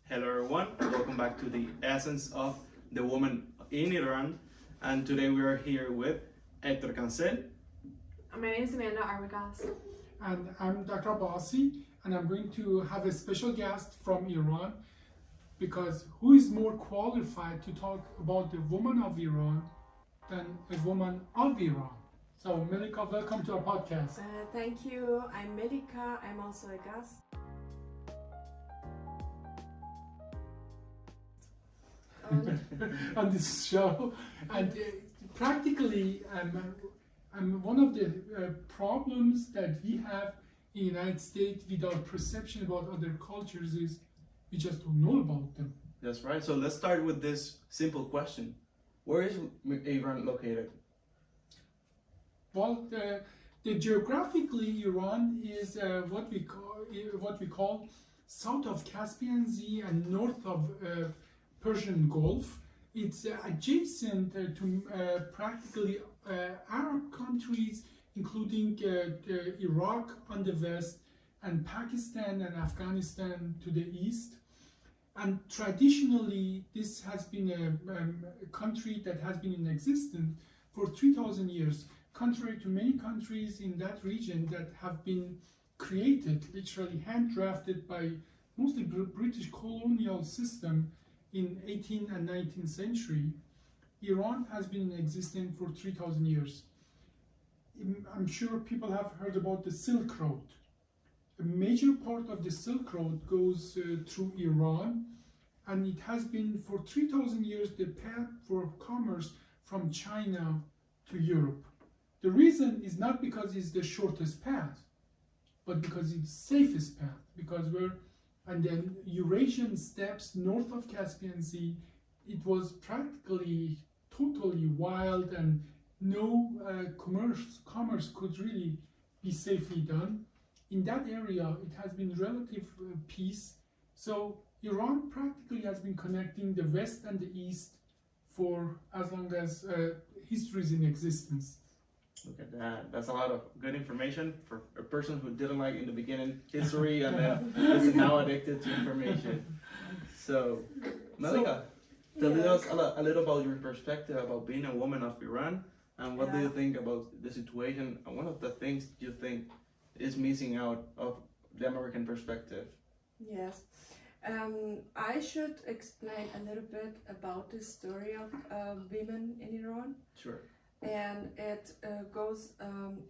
Hello everyone, welcome back to the Essence of the Woman in Iran. And today we are here with Hector Cancel. My name is Amanda Armagas. And I'm Dr. Abbasi, and I'm going to have a special guest from Iran, because who is more qualified to talk about the woman of Iran than a woman of Iran? So Melika, welcome to our podcast. Thank you. I'm Melika. I'm also a guest. On this show, and practically one of the problems that we have in the United States with our perception about other cultures is we just don't know about them. That's right, so let's start with this simple question. Where is Iran located? Well, the geographically Iran is what we call south of Caspian Sea and north of Persian Gulf. It's adjacent to practically Arab countries, including Iraq on the west and Pakistan and Afghanistan to the east. And traditionally, this has been a country that has been in existence for 3,000 years, contrary to many countries in that region that have been created, literally hand-drafted by mostly British colonial system in 18th and 19th century. Iran has been in existence for 3,000 years. I'm sure people have heard about the Silk Road. A major part of the Silk Road goes through Iran, and it has been for 3,000 years the path for commerce from China to Europe. The reason is not because it's the shortest path, but because it's the safest path, because and then Eurasian steppes north of Caspian Sea, it was practically totally wild, and no commerce could really be safely done. In that area, it has been relative peace. So Iran practically has been connecting the West and the East for as long as history is in existence. Look at that. That's a lot of good information for a person who didn't like in the beginning history and then is now addicted to information. So, Malika, tell us a little about your perspective about being a woman of Iran, and what do you think about the situation, and one of the things you think is missing out of the American perspective? Yes. I should explain a little bit about the story of women in Iran. Sure. And it goes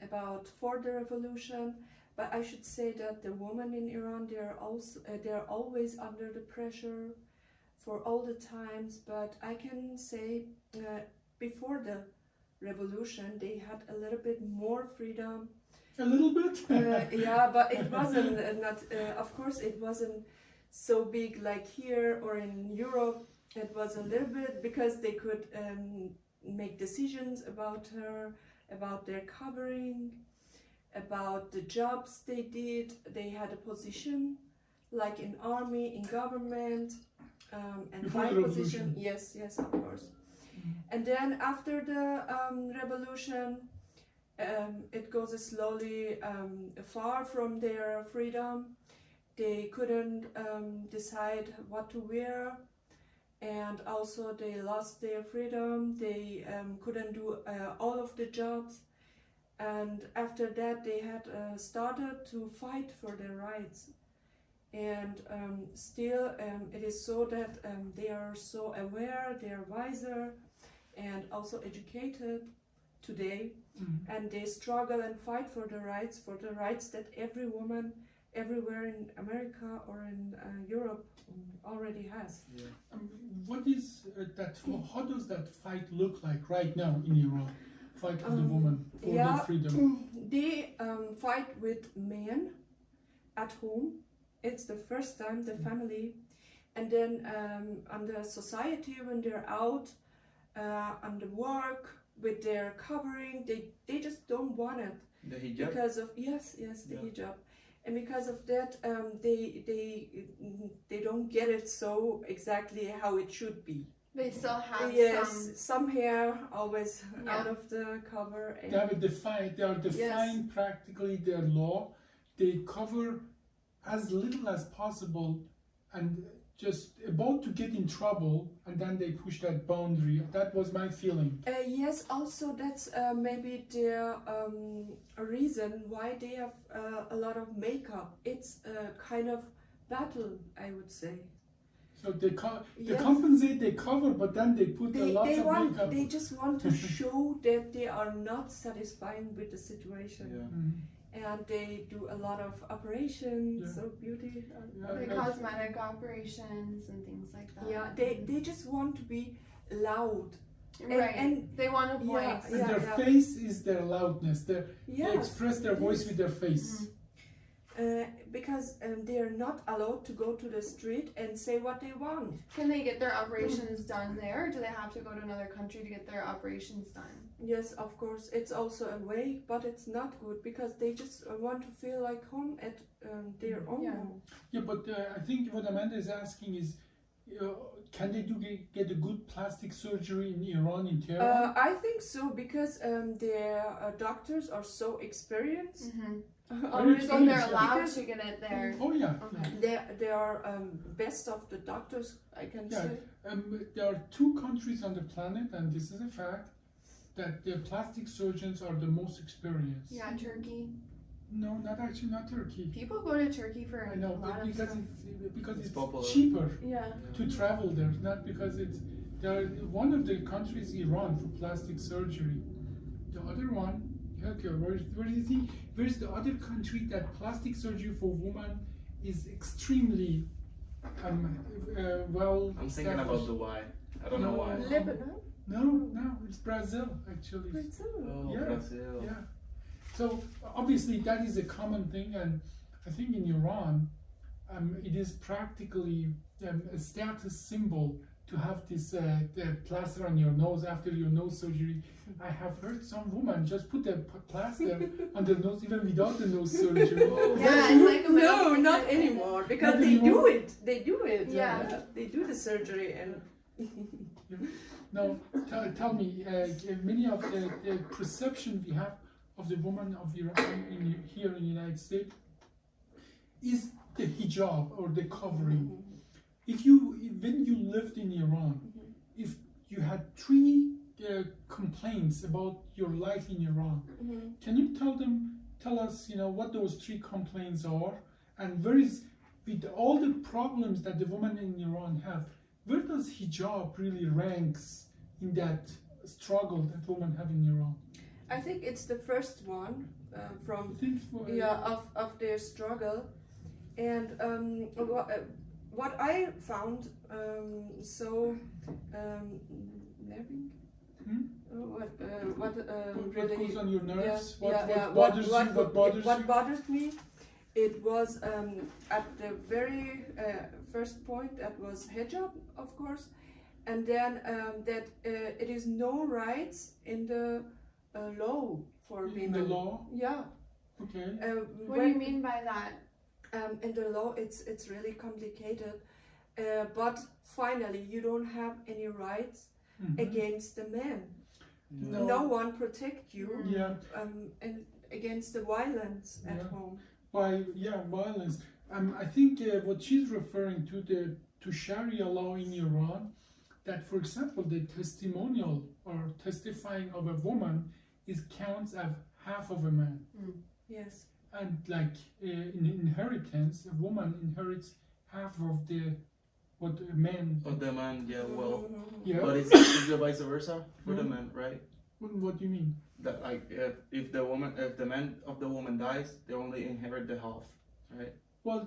about for the revolution, but I should say that the women in Iran, they're always under the pressure for all the times. But I can say before the revolution, they had a little bit more freedom. A little bit? Yeah, but it wasn't of course it wasn't so big like here or in Europe. It was a little bit because they could make decisions about their covering, about the jobs they did. They had a position like in army, in government, and Before high the position. revolution. Yes, of course. And then after the revolution, it goes slowly far from their freedom. They couldn't decide what to wear, and also they lost their freedom. They couldn't do all of the jobs, and after that they had started to fight for their rights. And still it is so that they are so aware, they are wiser and also educated today, and they struggle and fight for the rights that every woman everywhere in America or in Europe already has. Yeah. What is that? How does that fight look like right now in Iran? Fight of the woman for the freedom. They fight with men at home. It's the first time, the family, and then on the society when they're out on the work with their covering, they just don't want it. The hijab? Because of the hijab. And because of that, they don't get it so exactly how it should be. They still have some hair always out of the cover. And They are defying practically their law. They cover as little as possible, and just about to get in trouble, and then they push that boundary. That was my feeling. Yes, also that's maybe the reason why they have a lot of makeup. It's a kind of battle, I would say. So they Yes. compensate, they cover, but then they put a lot of makeup. They just want to show that they are not satisfying with the situation. Yeah. Mhm. And they do a lot of operations, Yeah. so beauty. The cosmetic operations and things like that. Yeah, they just want to be loud. Right. and they want a Yeah, voice. And yeah, their yeah. face is their loudness. They Yeah, express their voice with their face. because they are not allowed to go to the street and say what they want. Can they get their operations done there, or do they have to go to another country to get their operations done? Yes, of course, it's also a way, but it's not good because they just want to feel like home at their own Yeah. home. Yeah, but I think what Amanda is asking is, can they get a good plastic surgery in Iran, in Tehran? I think so because their doctors are so experienced. Very So they're yeah. allowed Because- to get it there. Oh yeah. Okay. They are best of the doctors, I can Yeah. say. There are 2 countries on the planet, and this is a fact, that the plastic surgeons are the most experienced. Yeah, Turkey. No, not Turkey. People go to Turkey for I know, a but lot of because stuff. it's popular. cheaper Yeah. to travel there, not because it's one of the countries, Iran, for plastic surgery. The other one, okay, where do you think? Where's the other country that plastic surgery for women is extremely well I'm thinking about established? Dubai. I don't know No. why. Lebanon, No, it's Brazil actually. Brazil. Oh, Yeah. Brazil. Yeah. So obviously that is a common thing, and I think in Iran, it is practically a status symbol to have this the plaster on your nose after your nose surgery. I have heard some women just put the plaster on their nose even without the nose surgery. Oh. Yeah, it's like a No, middle not finger. anymore because Not they do anymore? it. They do it. Yeah. They do the surgery and. Now, tell me, many of the perception we have of the woman of Iran here in the United States is the hijab or the covering. When you lived in Iran, if you had 3 complaints about your life in Iran, can you tell us, what those 3 complaints are, and where is, with all the problems that the women in Iran have, where does hijab really ranks in that struggle that women have in Iran? I think it's the first one from I think of their struggle, and what I found nerving. what Really, goes on your nerves? yeah, What bothers you? What bothers what you? bothers me, it was at the very first point, that was hijab, of course, and then that it is no rights in the law for women. In the law? Yeah. Okay. What do you mean by that? In the law, it's really complicated, but finally, you don't have any rights Mhm. against the men. No. No one protect you Yeah. and against the violence at Yeah. home. Violence. I think what she's referring to Sharia law in Iran, that for example the testimonial or testifying of a woman counts as half of a man, Yes. and like in inheritance, a woman inherits half of what a man. But the man, well, Yeah. but it's the vice versa for the man, right? What do you mean? That like if the man of the woman dies, they only inherit the half, right? Well,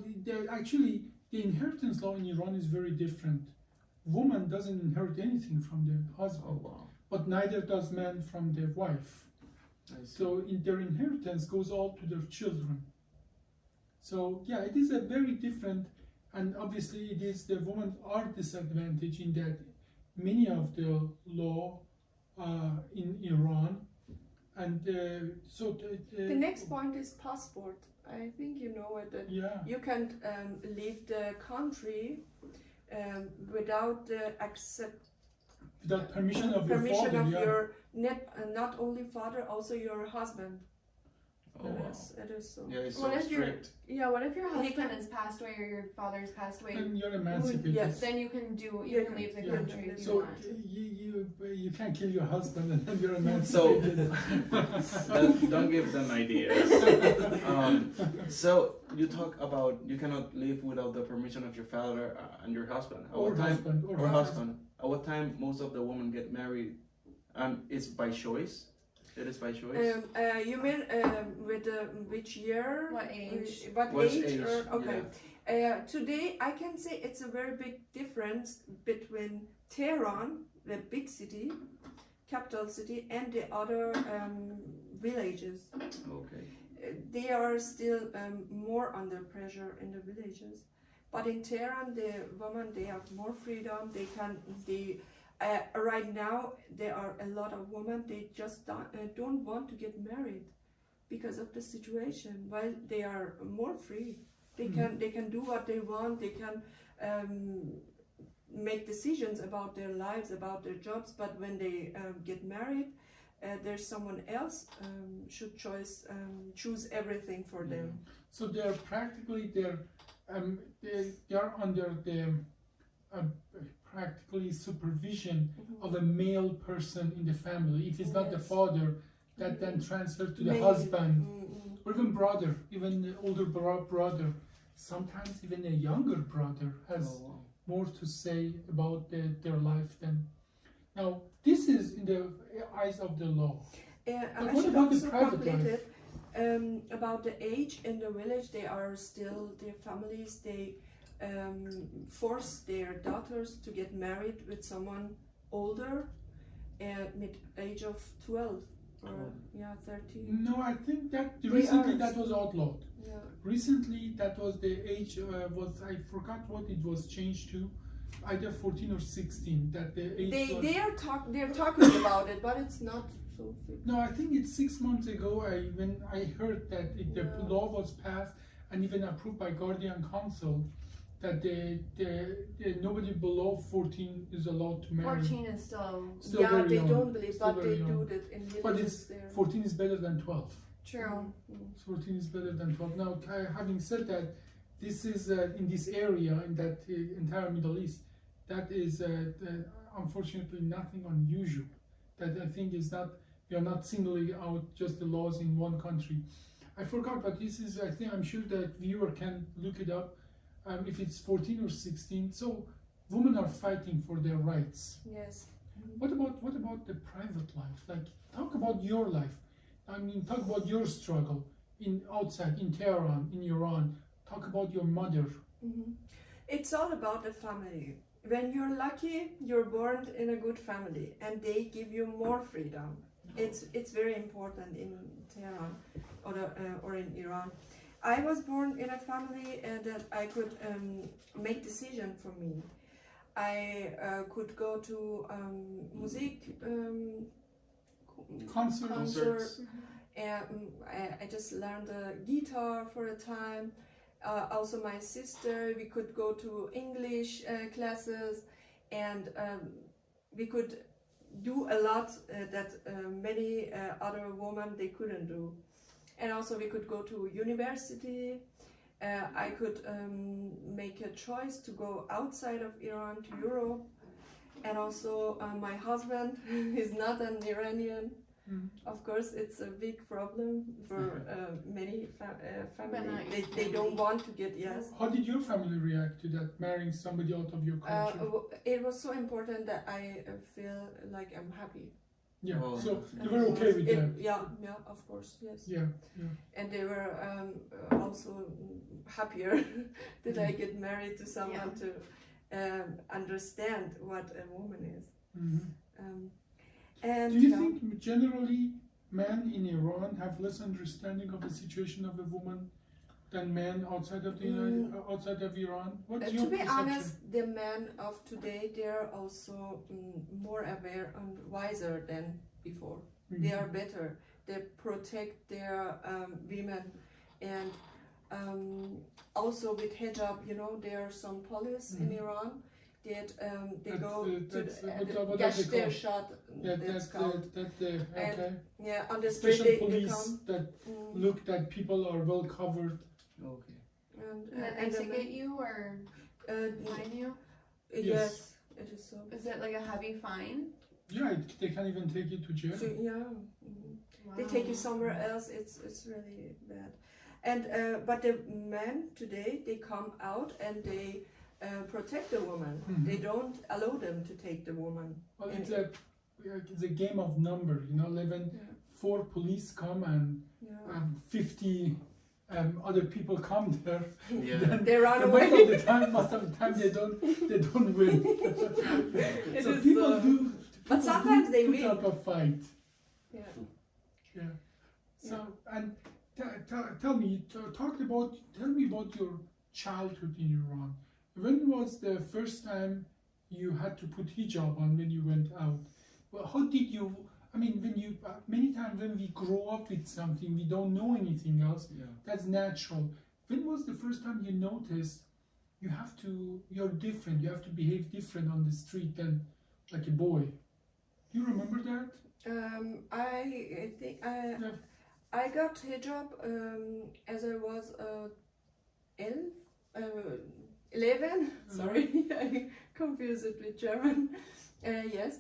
actually, the inheritance law in Iran is very different. Woman doesn't inherit anything from the Oh husband, wow. but neither does man from the wife. I see. So their inheritance goes all to their children. So yeah, it is a very different, and obviously it is the women are disadvantaged in that many of the law in Iran, and The next point is passport. I think you know it. That yeah. you can't leave the country without the Without permission of your permission father, of yeah. your not only father, also your husband. Oh wow. It is so. Yeah, it's What so if you're- strict. Yeah, what if your He husband can- has passed away or your father has passed away? And you're emancipated. Yes. Then you can You can leave the can- country if you So want. you can't kill your husband and then you're So emancipated. don't give them ideas. So you talk about you cannot live without the permission of your father and your husband. At or what time? husband. Or husband. At what time most of the women get married? It's by choice. It is by choice. You mean with which year? What age? What What age? age? Okay. Today, I can say it's a very big difference between Tehran, the big city, capital city, and the other villages. Okay. They are still more under pressure in the villages. But in Tehran, the women, they have more freedom. Right now, there are a lot of women, they just don't want to get married because of the situation. While they are more free, they can do what they want. They can make decisions about their lives, about their jobs. But when they get married, there's someone else should choose everything for them. So they're practically they're under the practically supervision of a male person in the family. If it's not the Yes. father, that then transferred to the Maybe. husband Mm-mm. or even brother, even the older brother. Sometimes even a younger brother has Oh, wow. more to say about their life than. Now, this is in the eyes of the law. I But what should about the also private complete life? it. About the age in the village, they are still their families. They force their daughters to get married with someone older, mid age of 12 or 13. No, I think that They recently are that was outlawed. Yeah. Recently, that was the age I forgot what it was changed to, either 14 or 16. That the age was. They're talking about it, but it's not so fixed. No, I think it's 6 months ago. When I heard that the Yeah. law was passed and even approved by Guardian Council, that nobody below 14 is allowed to marry. 14 is still Still Yeah, very they young. don't believe, Still but very they young. do that in But villages it's there. 14 is better than 12. true. 14 is better than 12. Now, having said that, this is in this area, in that entire Middle East, that is unfortunately nothing unusual. That I think is not, you're not singling out just the laws in one country. I forgot, but this is, I think, I'm sure that viewer can look it up, if it's 14 or 16. So, women are fighting for their rights. Yes. What about the private life? Like, talk about your life. I mean, talk about your struggle outside, in Tehran, in Iran. Talk about your mother. Mhm. It's all about the family. When you're lucky, you're born in a good family, and they give you more freedom. It's very important in Tehran or in Iran. I was born in a family that I could make decision for me. I could go to music Concerts. and I just learned the guitar for a time. Also my sister, we could go to English classes, and we could do a lot that many other women they couldn't do. And also we could go to university. I could make a choice to go outside of Iran to Europe. And also my husband is not an Iranian. Of course, it's a big problem for many families. They don't want to get, yes. How did your family react to that, marrying somebody out of your culture? It was so important that I feel like I'm happy. Yeah, Oh, so that's you were okay with that? Yeah, of course, yes. Yeah. And they were also happier that I get married to someone to understand what a woman is. Mm-hmm. And Do you think generally men in Iran have less understanding of the situation of a woman than men outside of the outside of Iran? What's your to be perception? honest, the men of today, they're also more aware and wiser than before. Mhm. They are better. They protect their women, and also with hijab, there are some police in Iran. they go to what the does it call? shot. Yeah, That's called. okay. And, yeah, on the street Special they police come. that look that people are well covered. Okay. And then they ticket you or fine you? Yes, it is so. Is it like a heavy fine? Yeah, they can even take you to jail. So, yeah. Wow. They take you somewhere else. It's really bad. And but the men today they come out and they protect the woman. They don't allow them to take the woman. Well, it's a game of number, you know. When 4 police come and 50 other people come there, Yeah. They run then away. most of the time they don't win. It So is, people do. but sometimes they put win. up a fight. Yeah. Yeah. So and tell me about your childhood in Iran. When was the first time you had to put hijab on when you went out? Well, how did you? I mean, many times when we grow up with something, we don't know anything else. Yeah. That's natural. When was the first time you noticed you're different? You have to behave different on the street than like a boy. Do you remember that? I think I got hijab as I was 11. Sorry, I confused it with German. Yes,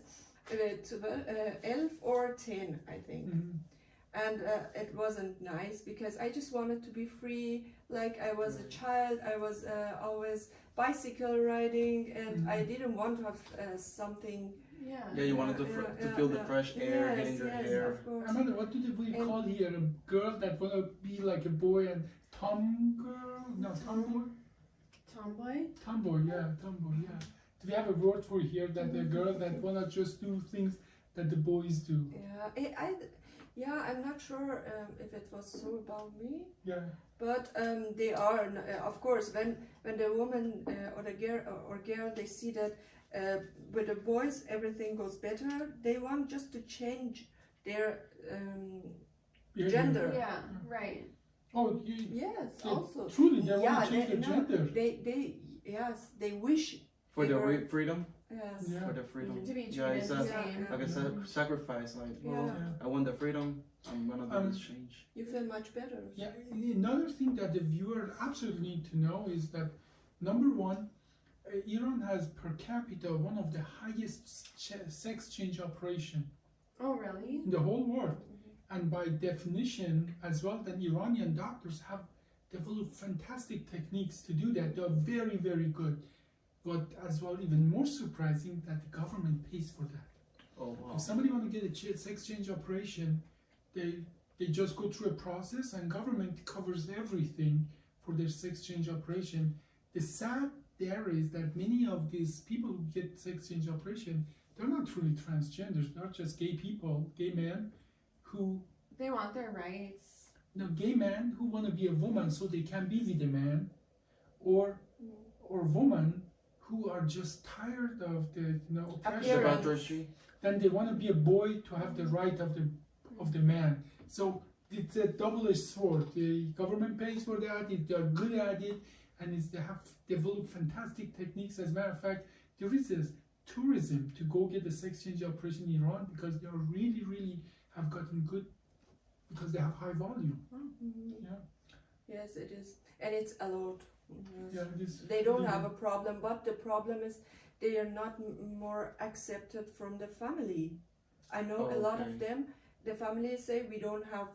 11 or 10, I think. And it wasn't nice because I just wanted to be free. Like I was a child, I was always bicycle riding, and I didn't want to have something. Yeah, you wanted to feel the fresh air hitting your hair. Of course. Amanda, what do we call here? A girl that wanna be like a boy and tom girl? No, tomboy? Tomboy? Tomboy, yeah. Do we have a word for here that the girl that wanna just do things that the boys do? I'm not sure if it was so about me. Yeah. But they are, of course, when the woman or the girl they see that with the boys everything goes better, they want just to change their gender. Yeah, right. Oh, Yes, also. Truly, they want to change their gender. They wish For they the were- freedom? Yes. Yeah. For the freedom. To be Yeah, treated it's the a, same. like a sacrifice. Like, well, Yeah. I want the freedom. I'm gonna do this change. You feel much better. Yeah, another thing that the viewer absolutely need to know is that number one, Iran has per capita one of the highest sex change operation Oh, really? in the whole world, and by definition as well, the Iranian doctors have developed fantastic techniques to do that. They are very, very good. But as well, even more surprising that the government pays for that. Oh wow. If somebody want to get a sex change operation, they just go through a process and government covers everything for their sex change operation. The sad there is that many of these people who get sex change operation, they're not truly transgenders. They're just gay people, gay men who They want their rights. gay men who want to be a woman so they can be with a man, or woman who are just tired of the oppression. The patriarchy. Then they want to be a boy to have the right of the man. So it's a double-edged sword. The government pays for that. If they are good at it, and they have developed fantastic techniques. As a matter of fact, there is this tourism to go get a sex change operation in Iran because they are really have gotten good because they have high volume. Yeah. Yes, it is, and it's allowed. Yes. Yeah, it is. They don't have a problem, but the problem is they are not more accepted from the family. I know a lot of them. The families say we don't have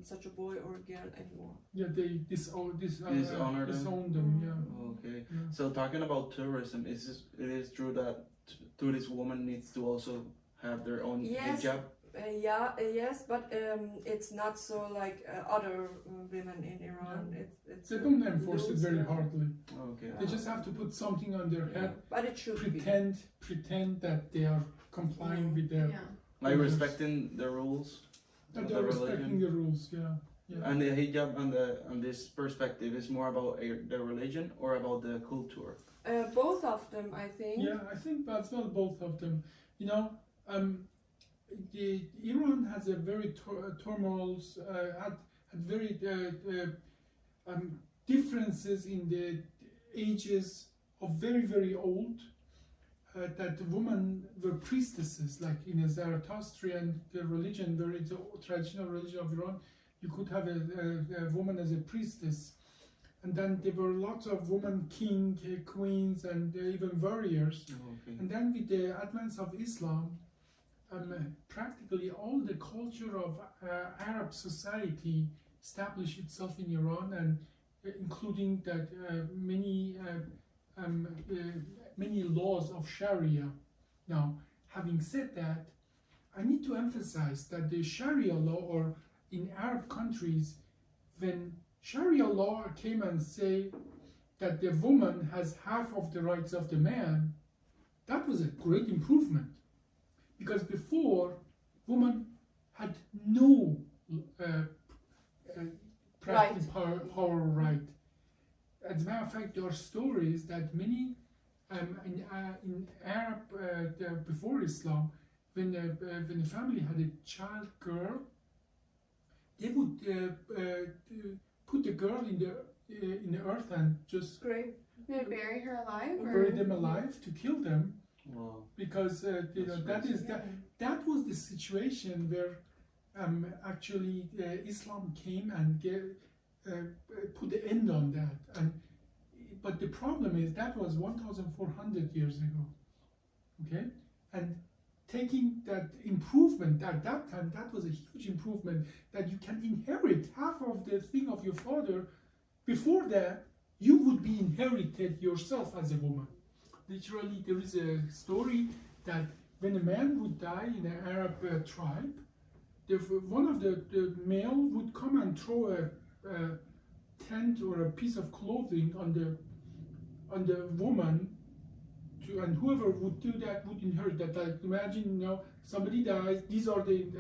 such a boy or a girl anymore. Yeah, they disown them. Yeah. Okay. Yeah. So talking about tourism, it is true that tourist woman needs to also have their own hijab? Yes, but it's not so like other women in Iran. It's They don't enforce it loose, very hardly. Okay. They just have to put something on their head, But it should pretend that they are complying with the. Yeah. Like respecting the rules That of they the are respecting religion. the rules. Yeah. And the hijab on this perspective is more about the religion or about the culture? both of them, I think. Yeah, I think as well both of them. You know, Iran has a very turmoils, had very differences in the ages of very old that women were priestesses, like in a Zoroastrian religion, where it's a traditional religion of Iran. You could have a woman as a priestess, and then there were lots of women king, queens, and even warriors. And then with the advance of Islam, practically all the culture of Arab society established itself in Iran, and including that many laws of Sharia. Now, having said that, I need to emphasize that the Sharia law, or in Arab countries, when Sharia law came and say that the woman has half of the rights of the man, that was a great improvement. Because before, women had no practical power right. As a matter of fact, there are stories that many in Arab before Islam, when a family had a child girl, they would put the girl in the earth and just Great. They'd bury her alive? Or? Bury them alive to kill them. Wow. Because that was the situation where actually Islam came and put the end on that. But the problem is that was 1,400 years ago. Okay, and taking that improvement at that time, that was a huge improvement, that you can inherit half of the thing of your father. Before that, you would be inherited yourself as a woman. Literally, there is a story that when a man would die in an Arab tribe, one of the male would come and throw a tent or a piece of clothing on the woman, and whoever would do that would inherit that. Like, imagine, somebody dies, these are the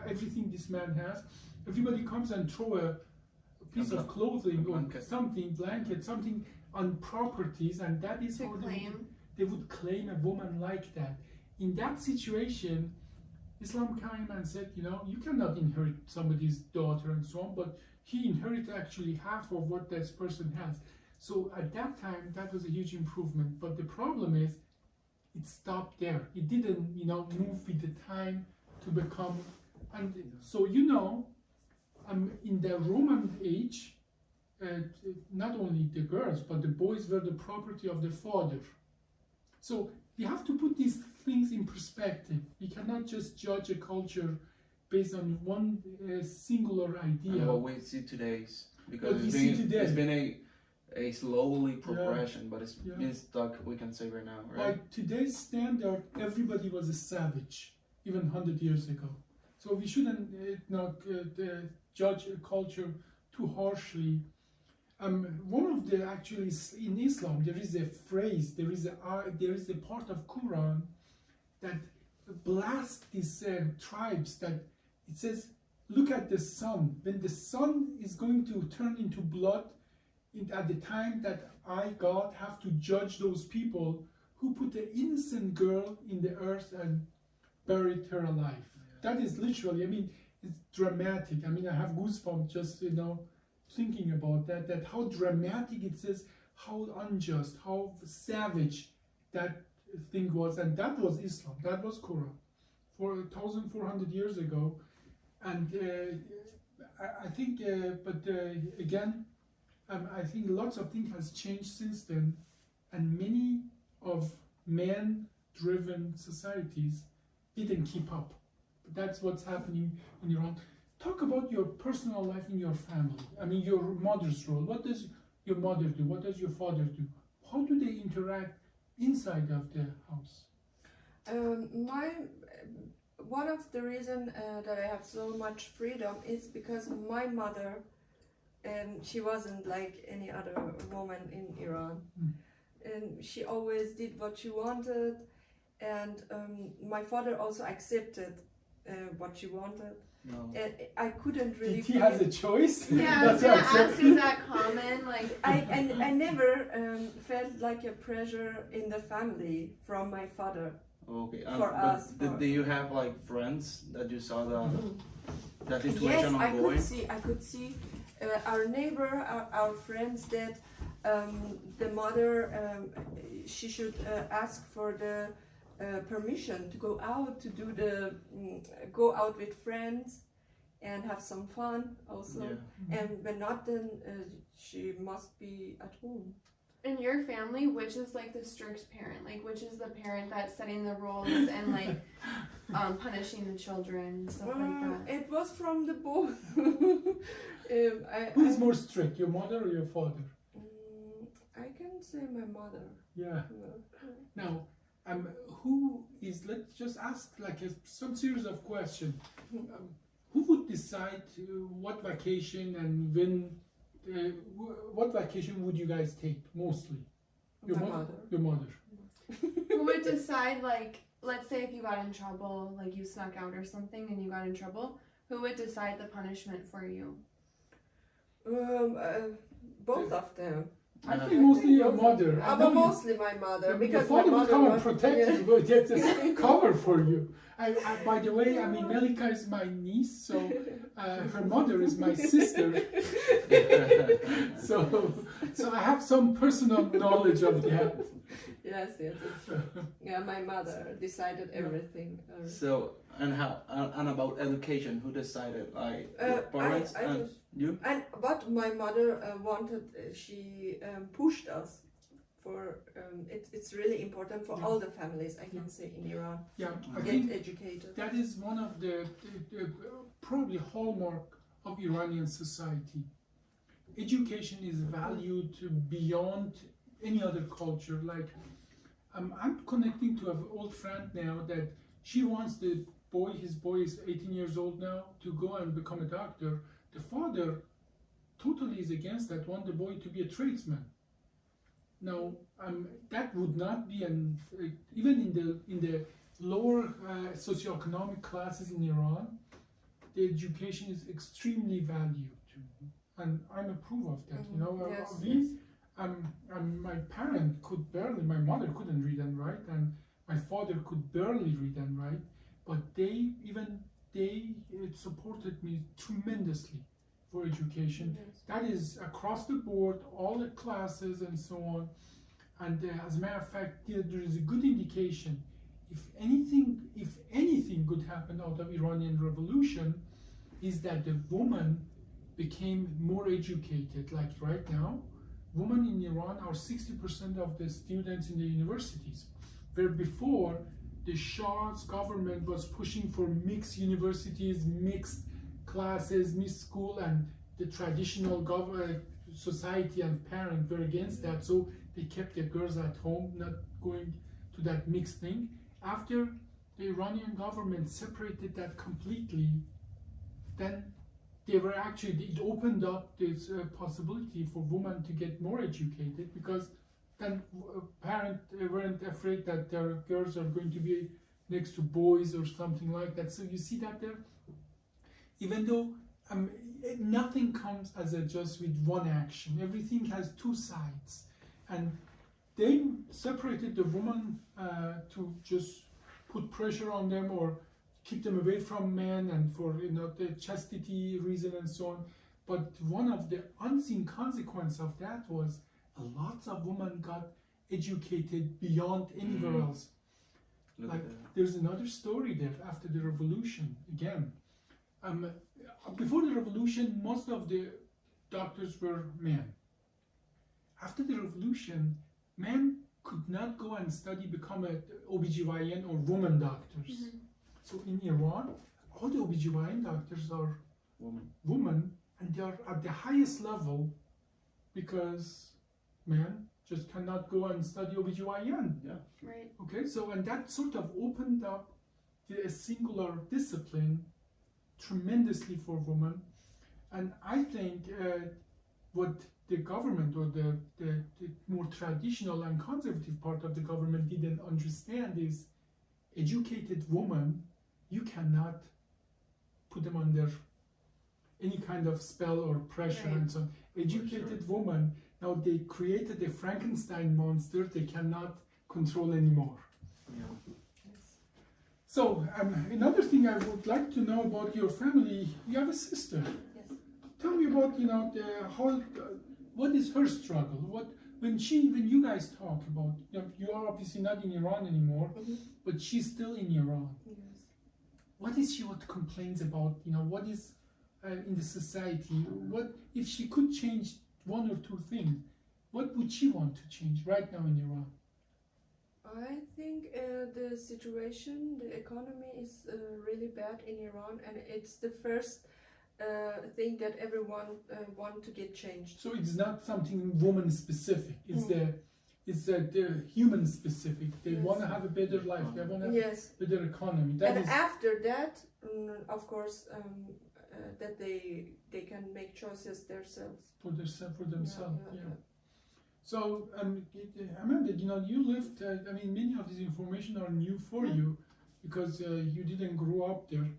everything this man has. Everybody comes and throw a piece of clothing or blanket, something on properties, and that is how they would claim a woman like that. In that situation, Islam came and said, you cannot inherit somebody's daughter and so on, but he inherited actually half of what this person has. So at that time, that was a huge improvement. But the problem is, it stopped there. It didn't, move with the time to become. And so, in the Roman age, not only the girls, but the boys were the property of the father. So we have to put these things in perspective. We cannot just judge a culture based on one singular idea. And what we see today, because it's been a slowly progression, but it's been stuck, we can say right now, right? By today's standard, everybody was a savage, even 100 years ago. So we shouldn't judge a culture too harshly. One of the, actually, in Islam, there is a phrase, there is a part of Quran that blasts these tribes, that it says, look at the sun. When the sun is going to turn into blood, at the time that I, God, have to judge those people who put an innocent girl in the earth and buried her alive. That is literally, it's dramatic. I have goosebumps just, thinking about that how dramatic it says, how unjust, how savage that thing was. And that was Islam, that was Quran, for 1,400 years ago. And I think, again, I think lots of things has changed since then, and many of man-driven societies didn't keep up. But that's what's happening in Iran. Talk about your personal life in your family. Your mother's role. What does your mother do? What does your father do? How do they interact inside of the house? One of the reasons that I have so much freedom is because my mother, she wasn't like any other woman in Iran. And she always did what she wanted, and my father also accepted what she wanted. No. And I couldn't really. He has a choice. Yeah, I was gonna ask, is that common? I never felt like a pressure in the family from my father. Okay. For us. Do you have friends that you saw that situation yes, ongoing? I could see our neighbor, our friends that the mother, she should ask for the permission to go out to do the go out with friends and have some fun also. Yeah. And when not, then she must be at home. In your family, which is like the strict parent? Like, which is the parent that's setting the rules and like punishing the children and stuff like that? It was from the both. Who's more strict, your mother or your father? I can say my mother. Yeah. Now, who is? Let's just ask like some series of questions. Who would decide what vacation and when? What vacation would you guys take mostly? Your My mother. Your mother. Who would decide, like, let's say if you got in trouble, like you snuck out or something and you got in trouble, who would decide the punishment for you? Both of them. I think mostly your mother. But mostly my mother, because your father my would mother come and was- protect yeah. you, but get this cover for you. By the way, I mean Melika is my niece, so her mother is my sister. so I have some personal knowledge of that. Yes, it's true. Yeah, my mother decided everything. So and how and about education, who decided? Like your parents I and just- you? But my mother wanted. She pushed us for. It's really important for all the families. I can say in Iran, Yeah, I get think educated. that is one of the probably hallmark of Iranian society. Education is valued beyond any other culture. Like I'm connecting to an old friend now that she wants his boy is 18 years old now, to go and become a doctor. The father totally is against that, want the boy to be a tradesman. Now, that would not be even in the lower socioeconomic classes in Iran, the education is extremely valued, and I'm approve of that. You know, Yes, my parent could barely, my mother couldn't read and write, and my father could barely read and write, but they supported me tremendously for education. Yes. That is across the board, all the classes and so on. And as a matter of fact, there is a good indication. If anything could happen out of Iranian revolution, is that the woman became more educated. Like right now, women in Iran are 60% of the students in the universities, where before the Shah's government was pushing for mixed universities, mixed classes, mixed school, and the traditional society and parents were against that, so they kept the girls at home, not going to that mixed thing. After the Iranian government separated that completely, then it opened up this possibility for women to get more educated, because then parents weren't afraid that their girls are going to be next to boys or something like that. So you see that there, even though nothing comes as just with one action, everything has two sides, and they separated the woman to just put pressure on them or keep them away from men, and for the chastity reason and so on. But one of the unseen consequences of that was lots of women got educated beyond anywhere else. Like there's another story there after the revolution again. Before the revolution, most of the doctors were men. After the revolution, men could not go and become a OBGYN or woman doctors. Mm-hmm. So in Iran, all the OBGYN doctors are women, and they are at the highest level because men just cannot go and study OBGYN. Yeah. Right. Okay, so and that sort of opened up a singular discipline tremendously for women. And I think what the government or the more traditional and conservative part of the government didn't understand is educated women, you cannot put them under any kind of spell or pressure and so on. Educated women, now they created a Frankenstein monster they cannot control anymore. Yeah. So another thing I would like to know about your family, you have a sister. Yes. Tell me about what is her struggle? When you guys talk about, you are obviously not in Iran anymore, but she's still in Iran. Yes. What is she? What complains about? What is in the society? What if she could change one or two things? What would she want to change right now in Iran? I think the situation, the economy is really bad in Iran, and it's the first thing that everyone want to get changed. So it's not something woman specific. It's the human specific. They Yes. want to have a better life. They want to have Yes. a better economy. That And is after that, of course, that they can make choices themselves. for themselves. Yeah, Yeah. So, Amanda, you lived. Many of this information are new for you because you didn't grow up there.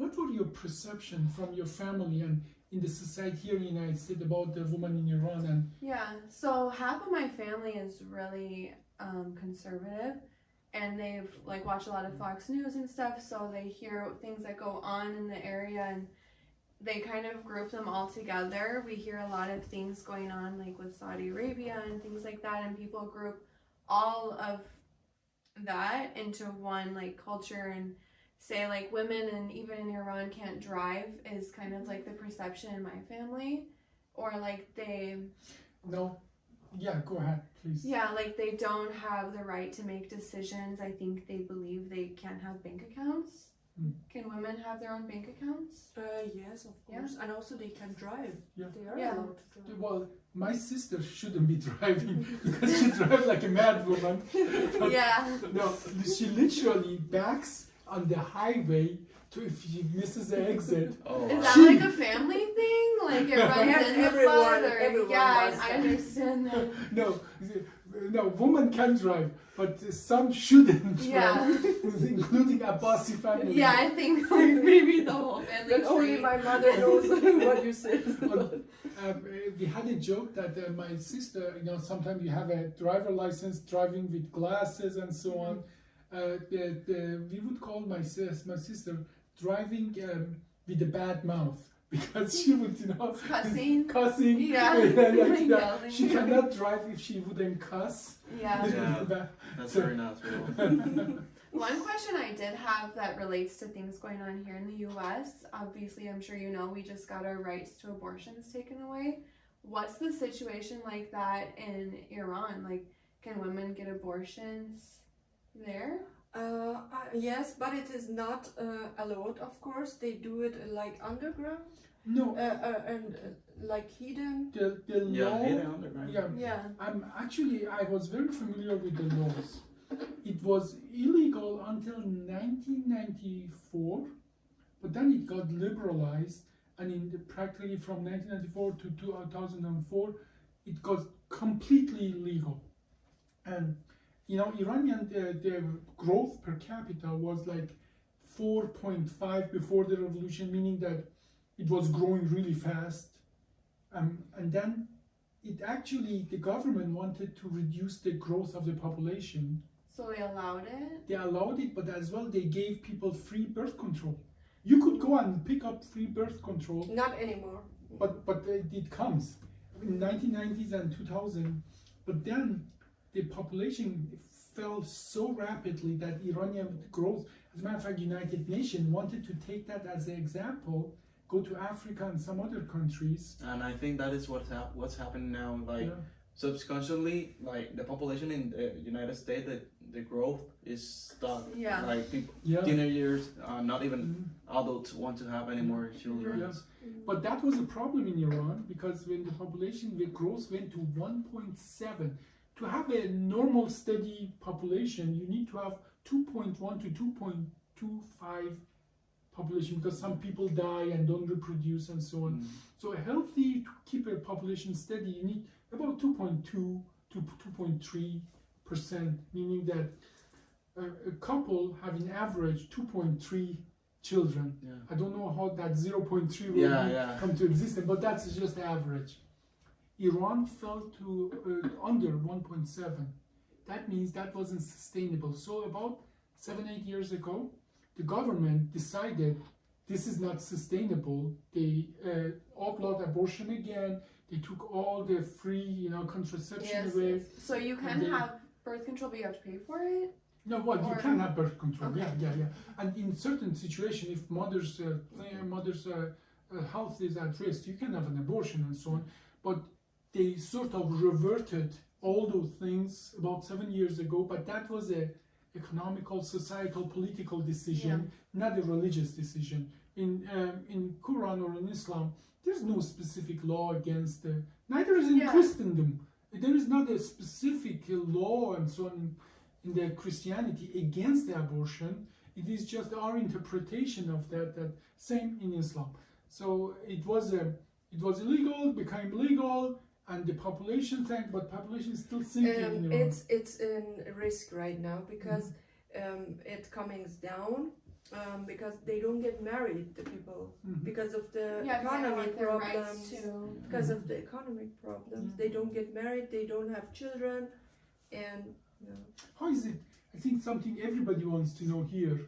What were your perception from your family and in the society here in the United States about the woman in Iran? And Yeah, so half of my family is really conservative, and they've like watched a lot of Fox News and stuff, so they hear things that go on in the area, and they kind of group them all together. We hear a lot of things going on like with Saudi Arabia and things like that, and people group all of that into one like culture and say like women and even in Iran can't drive is kind of like the perception in my family, or like they no, yeah, go ahead, please. yeah, like they don't have the right to make decisions. I think they believe they can't have bank accounts. Can women have their own bank accounts? Yes, of course, and also they can drive. Yeah. They are Yeah. allowed to drive. Well, my sister shouldn't be driving because she drives like a mad woman. But Yeah. no, she literally backs on the highway to if she misses the exit. Oh, Is wow. that like a family thing? Like it runs Yes, in the everyone- blood, or everyone yeah, does I that. understand that. No, woman can drive, but some shouldn't Yeah. drive, including Abbasi family. Yeah, I think maybe the whole family But only tree. my mother knows what you said. We had a joke that my sister, sometimes you have a driver license, driving with glasses and so on. We would call my sister driving with a bad mouth because she would, Cussing. cussing. Yeah. Yelling. She cannot drive if she wouldn't cuss. Yeah. Yeah. That's very natural. One question I did have that relates to things going on here in the US, obviously I'm sure you know we just got our rights to abortions taken away. What's the situation like that in Iran? Like, can women get abortions there? Yes, but it is not allowed, of course. They do it like underground No, and like hidden. the Yeah, law. hidden underground. Yeah, Yeah. I was very familiar with the laws. It was illegal until 1994, but then it got liberalized, and practically from 1994 to 2004, it got completely legal. And Iranian the growth per capita was like 4.5 before the revolution, meaning that it was growing really fast. And then the government wanted to reduce the growth of the population. So they allowed it? They allowed it, but as well they gave people free birth control. You could go and pick up free birth control, Not anymore. but it comes in 1990s and 2000. But then the population fell so rapidly that Iranian growth, as a matter of fact, United Nations wanted to take that as an example, go to Africa and some other countries. And I think that is what's happening now. Like Yeah. subsequently, like the population in the United States, the growth is stuck. Yeah. Like people, Yeah. teenagers, not even adults want to have any more children. Yeah. But that was a problem in Iran because when the population growth went to 1.7, to have a normal steady population, you need to have 2.1 to 2.25 population because some people die and don't reproduce and so on. So to keep a population steady, you need about 2.2 to 2.3%, meaning that a couple have an average 2.3 children. Yeah. I don't know how that 0.3 will come to existence, but that's just average. Iran fell to under 1.7. That means that wasn't sustainable. So about 7-8 years ago, the government decided this is not sustainable. They outlawed abortion again. They took all the free, contraception Yes, away. yes. So you can And they- have birth control, but you have to pay for it? No, well, you Or- can have birth control. Okay. Yeah. And in certain situations, if mother's health is at risk, you can have an abortion and so on. But they sort of reverted all those things about 7 years ago. But that was a economical, societal, political decision, not a religious decision. In Quran or in Islam, there's no specific law against. Neither is in Christendom. There is not a specific law and so on in the Christianity against the abortion. It is just our interpretation of that. That same in Islam. So it was illegal, became legal, and the population sank, but population is still sinking in Iran. It's in risk right now because it coming down because they don't get married, the people, because of the economic problems. Because of the economic problems, they don't get married, they don't have children, and How is it? I think something everybody wants to know here.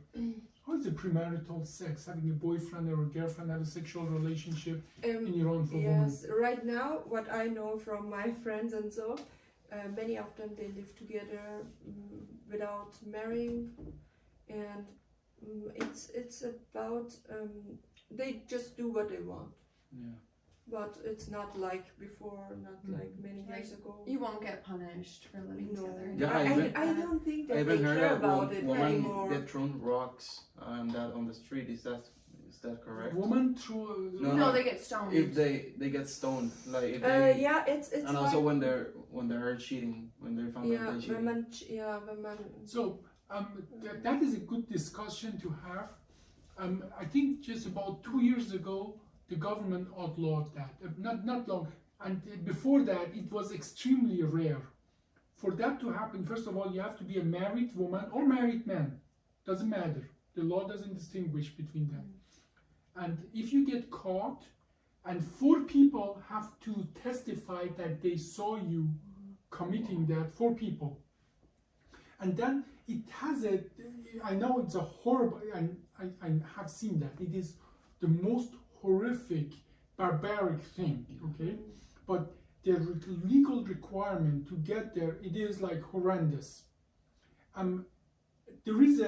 How is the premarital sex, having a boyfriend or a girlfriend, have a sexual relationship in Iran for women? yes, right now, what I know from my friends and so, many of them they live together without marrying, and it's about they just do what they want. Yeah. But it's not like before, not like many years ago. You won't get punished for living No, together. Yeah, I don't think I that even they heard care that about it women anymore. get thrown rocks that on the street. Is that correct? Woman through. No, they get stoned. If they get stoned, like if they, Yeah, it's and also when they're cheating, when they're found out they're cheating. women. So that is a good discussion to have. I think just about 2 years ago, the government outlawed that. Not long, and before that, it was extremely rare. For that to happen, first of all, you have to be a married woman or married man. Doesn't matter. The law doesn't distinguish between them. And if you get caught, and 4 people have to testify that they saw you committing that, 4 people. And then it has I know it's a horrible, and I have seen that. It is the most horrific, barbaric thing, okay? But the legal requirement to get there, it is like horrendous. There is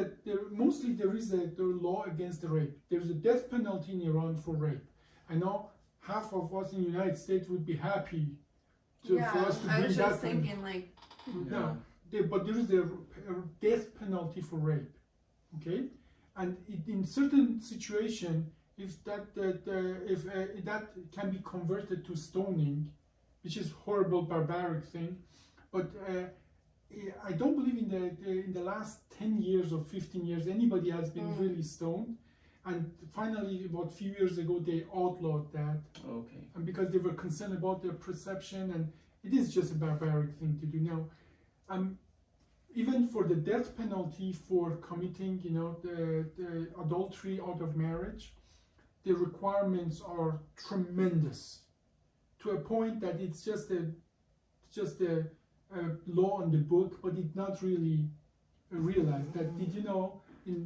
a law against rape. There's a death penalty in Iran for rape. I know half of us in the United States would be happy for us to I bring was that. just thinking like, But there is a death penalty for rape, okay? And in certain situation, if that can be converted to stoning, which is horrible, barbaric thing, but I don't believe in the last 10 years or 15 years anybody has been really stoned. And finally, about a few years ago, they outlawed that. Okay. And because they were concerned about their perception, and it is just a barbaric thing to do now. Even for the death penalty for committing, the adultery out of marriage, the requirements are tremendous, to a point that it's just a law on the book, but it's not really realized. That did you know in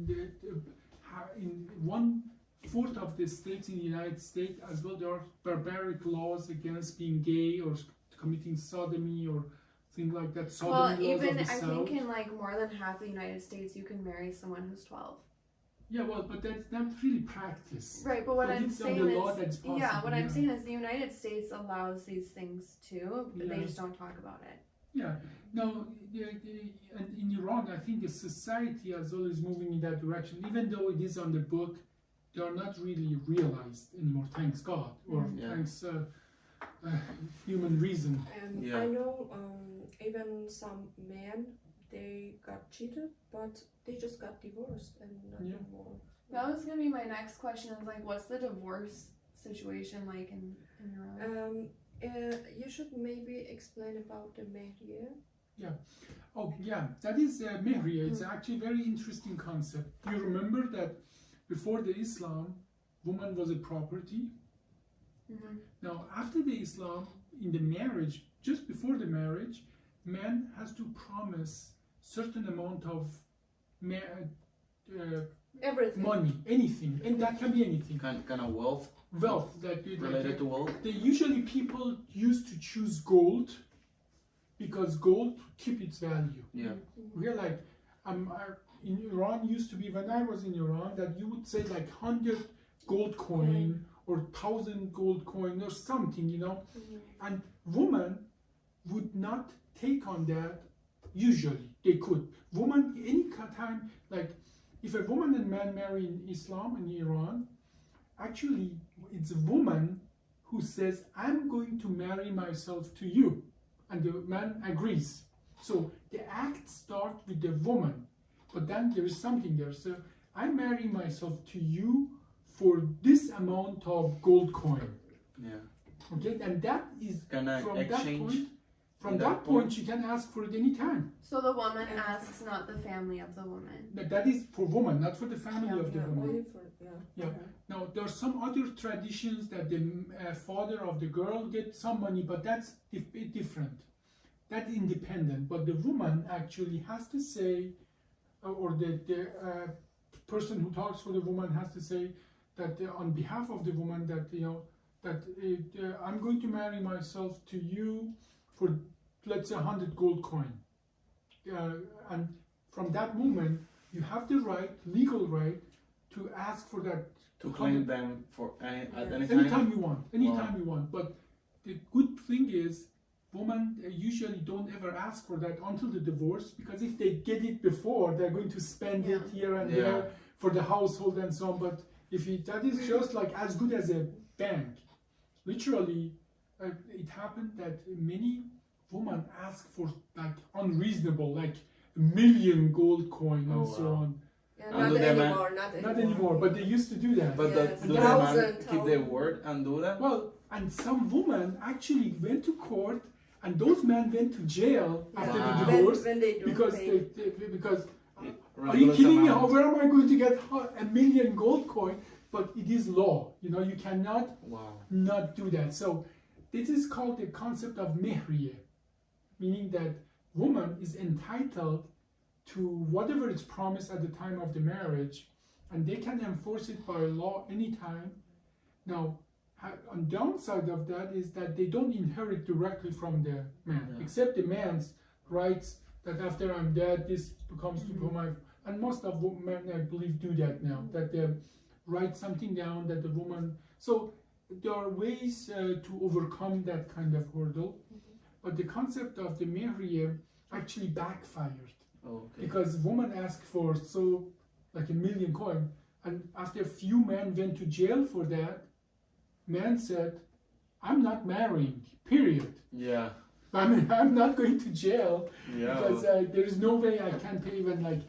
1/4 of the states in the United States as well, there are barbaric laws against being gay or committing sodomy or things like that. well, even I think in like more than half the United States, you can marry someone who's 12. Yeah, well, but that's not really practice. Right, but what But I'm it's on saying the law is, that's possible, yeah, what I'm yeah. saying is the United States allows these things too, but they Yeah. just don't talk about it. Yeah. Now, and in Iran, I think the society as well is moving in that direction. Even though it is on the book, they are not really realized anymore. Thanks God, or thanks human reason. I know even some men, they got cheated, but they just got divorced and nothing more. That was gonna be my next question. Is like, what's the divorce situation like in Iran? You should maybe explain about the mehriye. Oh, yeah, that is mehriye. It's actually a very interesting concept. You remember that before the Islam, woman was a property. Now, after the Islam, in the marriage, just before the marriage, man has to promise certain amount of Everything. money, anything, and that can be anything. Kind of wealth Wealth that related to wealth. usually people used to choose gold because gold keep its value. Yeah. We're like, in Iran used to be, when I was in Iran, that you would say like 100 gold coin or 1,000 gold coin or something, you know, and women would not take on that. Usually they could. Woman, any time, like if a woman and man marry in Islam in Iran, actually it's a woman who says, I'm going to marry myself to you, and the man agrees. So the act starts with the woman, but then there is something there. So I marry myself to you for this amount of gold coin. Yeah. Okay, and that is Can I from exchange? from that point you can ask for it any time. So the woman asks, not the family of the woman. But that is for woman, not for the family of the Yeah, woman. only for, Yeah. Now there are some other traditions that the father of the girl gets some money, but that's different. That's independent. But the woman actually has to say, or the person who talks for the woman has to say that on behalf of the woman that I'm going to marry myself to you for, let's say, 100 gold coin. And from that moment, you have the right, legal right, to ask for that. To claim them for at any time? Anytime you want, anytime you want. But the good thing is, women usually don't ever ask for that until the divorce, because if they get it before, they're going to spend it here and there for the household and so on. But if that is just like as good as a bank. Literally, it happened that many women ask for like unreasonable, like 1 million gold coin and so on. Yeah, not anymore, Not anymore, but they used to do that. But Yes. do the man keep their word and do that? Well, and some women actually went to court, and those men went to jail after the divorce when they don't because pay. because are you Ridiculous kidding me? amount. Where am I going to get 1 million gold coin? But it is law. You know, you cannot not do that. So this is called the concept of mehriye, meaning that woman is entitled to whatever is promised at the time of the marriage, and they can enforce it by law anytime. Now, on the downside of that is that they don't inherit directly from the man, except the man's rights that after I'm dead, this becomes to my. And most of men, I believe, do that now. That they write something down that the woman. So there are ways to overcome that kind of hurdle, but the concept of the mehriye actually backfired. Because woman asked for like 1 million coin, and after a few men went to jail for that, man said, I'm not marrying, period. Yeah. I mean, I'm not going to jail because Yeah. there is no way I can pay even like,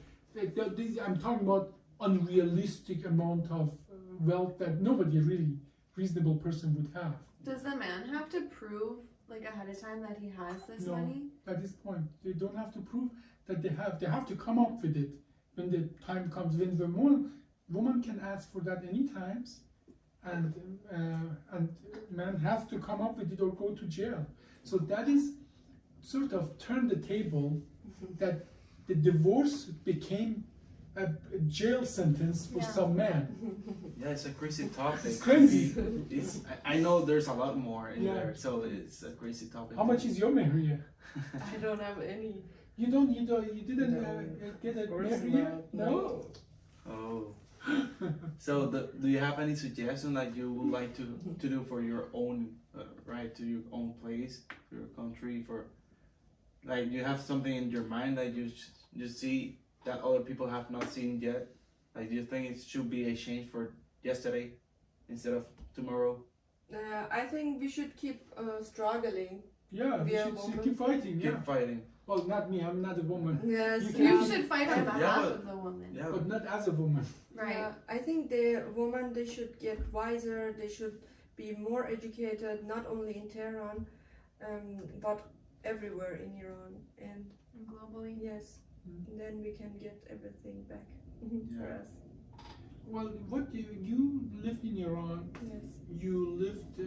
I'm talking about unrealistic amount of wealth that nobody really, reasonable person would have. Does the man have to prove like ahead of time that he has this money? At this point, they don't have to prove that they have to come up with it when the time comes. When the woman can ask for that any times, and man has to come up with it or go to jail. So that is sort of turned the table that the divorce became a jail sentence for some men. Yeah, it's a crazy topic. It's crazy. I know there's a lot more in there, so it's a crazy topic. How much is your mehriye? I don't have any. You didn't get a mehriye? No. Oh. So do you have any suggestion that you would like to do for your own right, to your own place, for your country, for like you have something in your mind that you see that other people have not seen yet? Like, do you think it should be a change for yesterday instead of tomorrow? I think we should keep struggling. Yeah, we should keep fighting. Keep fighting. Well, not me. I'm not a woman. Yes, You should fight on behalf of the woman. Yeah, But not as a woman. Right. Yeah, I think the women, they should get wiser. They should be more educated, not only in Tehran, but everywhere in Iran. And Globally. yes, and then we can get everything back for us. Well, you lived in Iran. Yes. You lived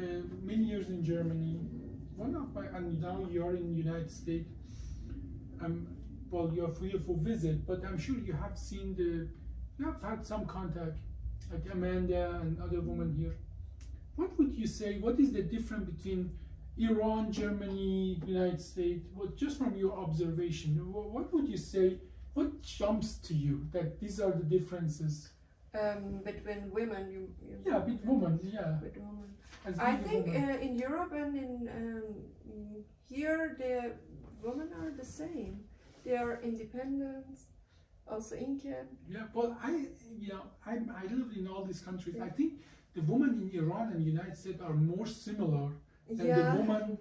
many years in Germany. And now you are in the United States. Well, you are free for visit, but I'm sure you have seen the I've had some contact, like Amanda and other women here. What would you say? What is the difference between Iran, Germany, United States? What, just from your observation, what would you say? What jumps to you that these are the differences? Between women, you Yeah, with women. Yeah. with women. As I being a think woman. in Europe and in here the women are the same. They are independent, also income. Yeah, well, I live in all these countries. I think the women in Iran and United States are more similar than the woman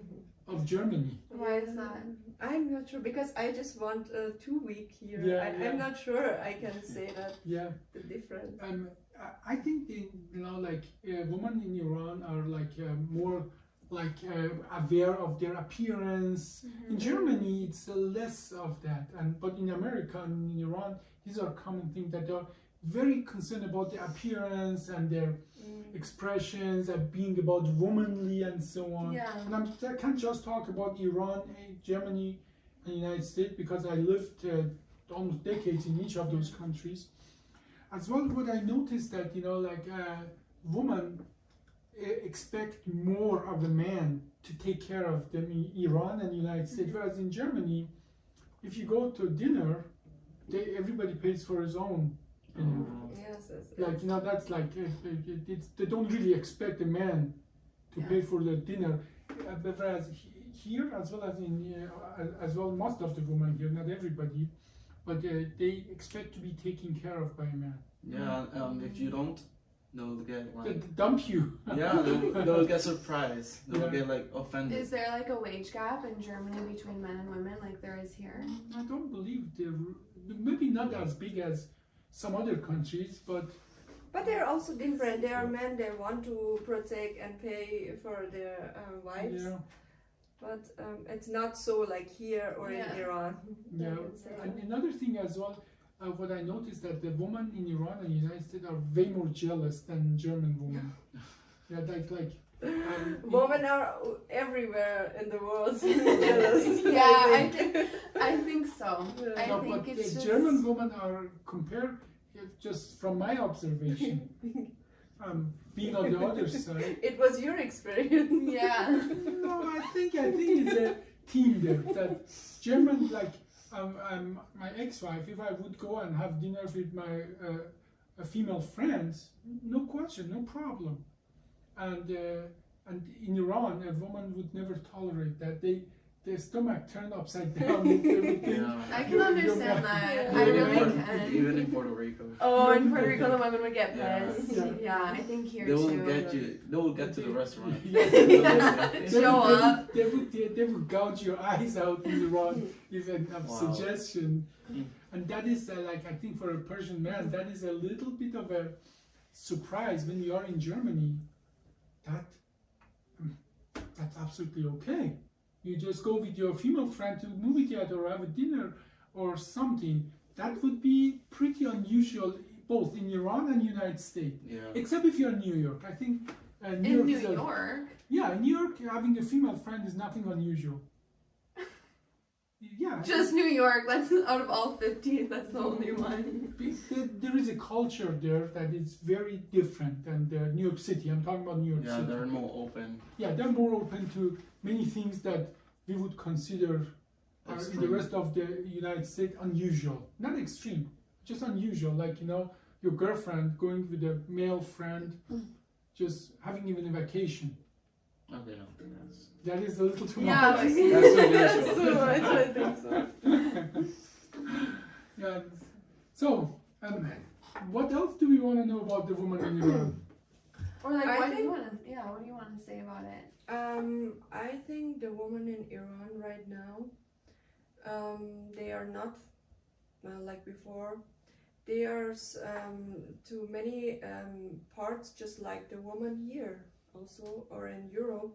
of Germany. Why is that? I'm not sure because I just want 2 weeks here. Yeah, yeah. I'm not sure I can say that Yeah. the difference. I think like women in Iran are like more like aware of their appearance. In Germany, it's less of that, but in America and in Iran, these are common things that they're very concerned about their appearance and their expressions and being about womanly and so on. Yeah. And I can't just talk about Iran, Germany, and United States because I lived almost decades in each of those countries. As well, what I noticed that women expect more of a man to take care of them in Iran and United States, whereas in Germany, if you go to dinner, everybody pays for his own. Yes, Like that's like they don't really expect a man to pay for the dinner, whereas here as well as most of the women here, not everybody, but they expect to be taken care of by a man. Yeah, if you don't, they'll get They like dump you. yeah, they'll get surprised. They'll Yeah. get like offended. Is there like a wage gap in Germany between men and women like there is here? I don't believe maybe not as big as some other countries, but they're also different. They are men. They want to protect and pay for their wives. yeah, But it's not so like here or Yeah. in Iran. yeah. I would say. And another thing as well, what I noticed that the women in Iran and United States are way more jealous than German women. Yeah, like Women are everywhere in the world. Jealous. Yeah, I think so. I no, think but it's the just German women are compared, just from my observation, being on the other side. It was your experience. yeah. No, I think it's a team there. That German, like my ex-wife, if I would go and have dinner with my female friends, no question, no problem. And in Iran, a woman would never tolerate that. Their stomach turned upside down. If they would think, I can you're understand mad. that. I Even in really Puerto- can. Even in Puerto Rico, Oh, in Puerto Rico, the women would get Yeah. pissed. Yeah. Yeah, I think here they will too. get you. They will get to the restaurant. Show up. They would gouge your eyes out in Iran if enough Wow. suggestion. Mm. And that is I think for a Persian man, that is a little bit of a surprise when you are in Germany. That's absolutely okay. You just go with your female friend to a movie theater or have a dinner or something. That would be pretty unusual both in Iran and United States. Yeah. Except if you're in New York. I think In New York New is a- York. yeah, in New York, having a female friend is nothing unusual. Yeah. Just New York. That's out of all 50, that's the only one. There is a culture there that is very different than New York City. I'm talking about New York Yeah, City. they're more open. Yeah, they're more open to many things that we would consider in the Extreme. rest of the United States unusual. Not extreme, just unusual. Like, your girlfriend going with a male friend, just having even a vacation. Okay, no, that's That is a little too Yeah, much. like- that's So unusual. I think so. Yeah. So, what else do we want to know about the woman in Iran? Or like, I what do think- you want to? Yeah, what do you want to say about it? I think the women in Iran right now, they are not like before. They are to many parts just like the woman here also or in Europe,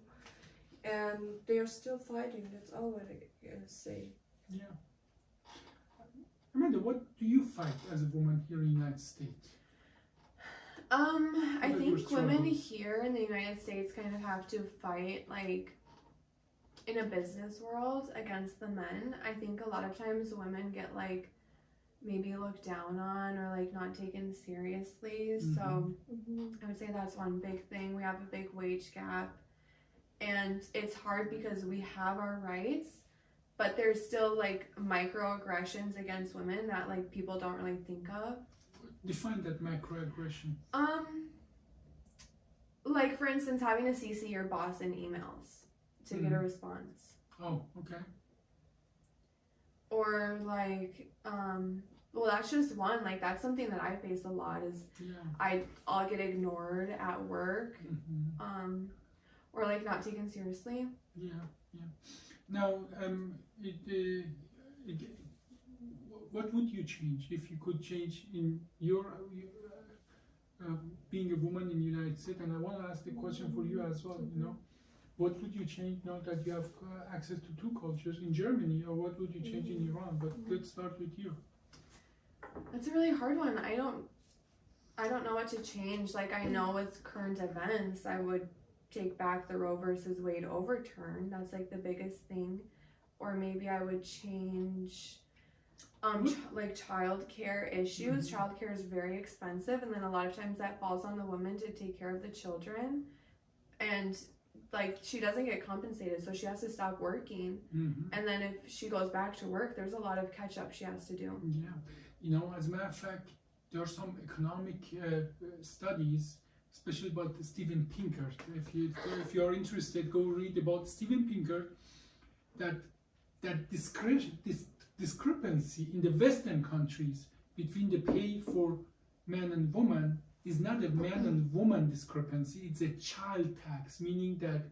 and they are still fighting. That's all what I can say. Yeah. Amanda, what do you fight as a woman here in the United States? I What are your think women struggles? here in the United States kind of have to fight like in a business world against the men. I think a lot of times women get like maybe looked down on or like not taken seriously. So I would say that's one big thing. We have a big wage gap, and it's hard because we have our rights, but there's still like microaggressions against women that like people don't really think of. Define that microaggression. Like for instance, having to CC your boss in emails to get a response. Oh, okay. Or like, well, that's just one. Like that's something that I face a lot. Is I'll get ignored at work, or like not taken seriously. Yeah. Now, what would you change if you could change in your being a woman in the United States? And I want to ask the question for you as well. You know, what would you change now that you have access to two cultures in Germany, or what would you change in Iran? But let's start with you. That's a really hard one. I don't know what to change. Like I know with current events, I would take back the Roe versus Wade overturn. That's like the biggest thing. Or maybe I would change like childcare issues. Childcare is very expensive, and then a lot of times that falls on the woman to take care of the children, and like she doesn't get compensated, so she has to stop working. And then if she goes back to work, there's a lot of catch up she has to do. Yeah, you know, as a matter of fact, there are some economic studies, especially about Steven Pinker. If you are interested, go read about Steven Pinker. That discrepancy in the Western countries between the pay for man and woman is not a man and woman discrepancy. It's a child tax, meaning that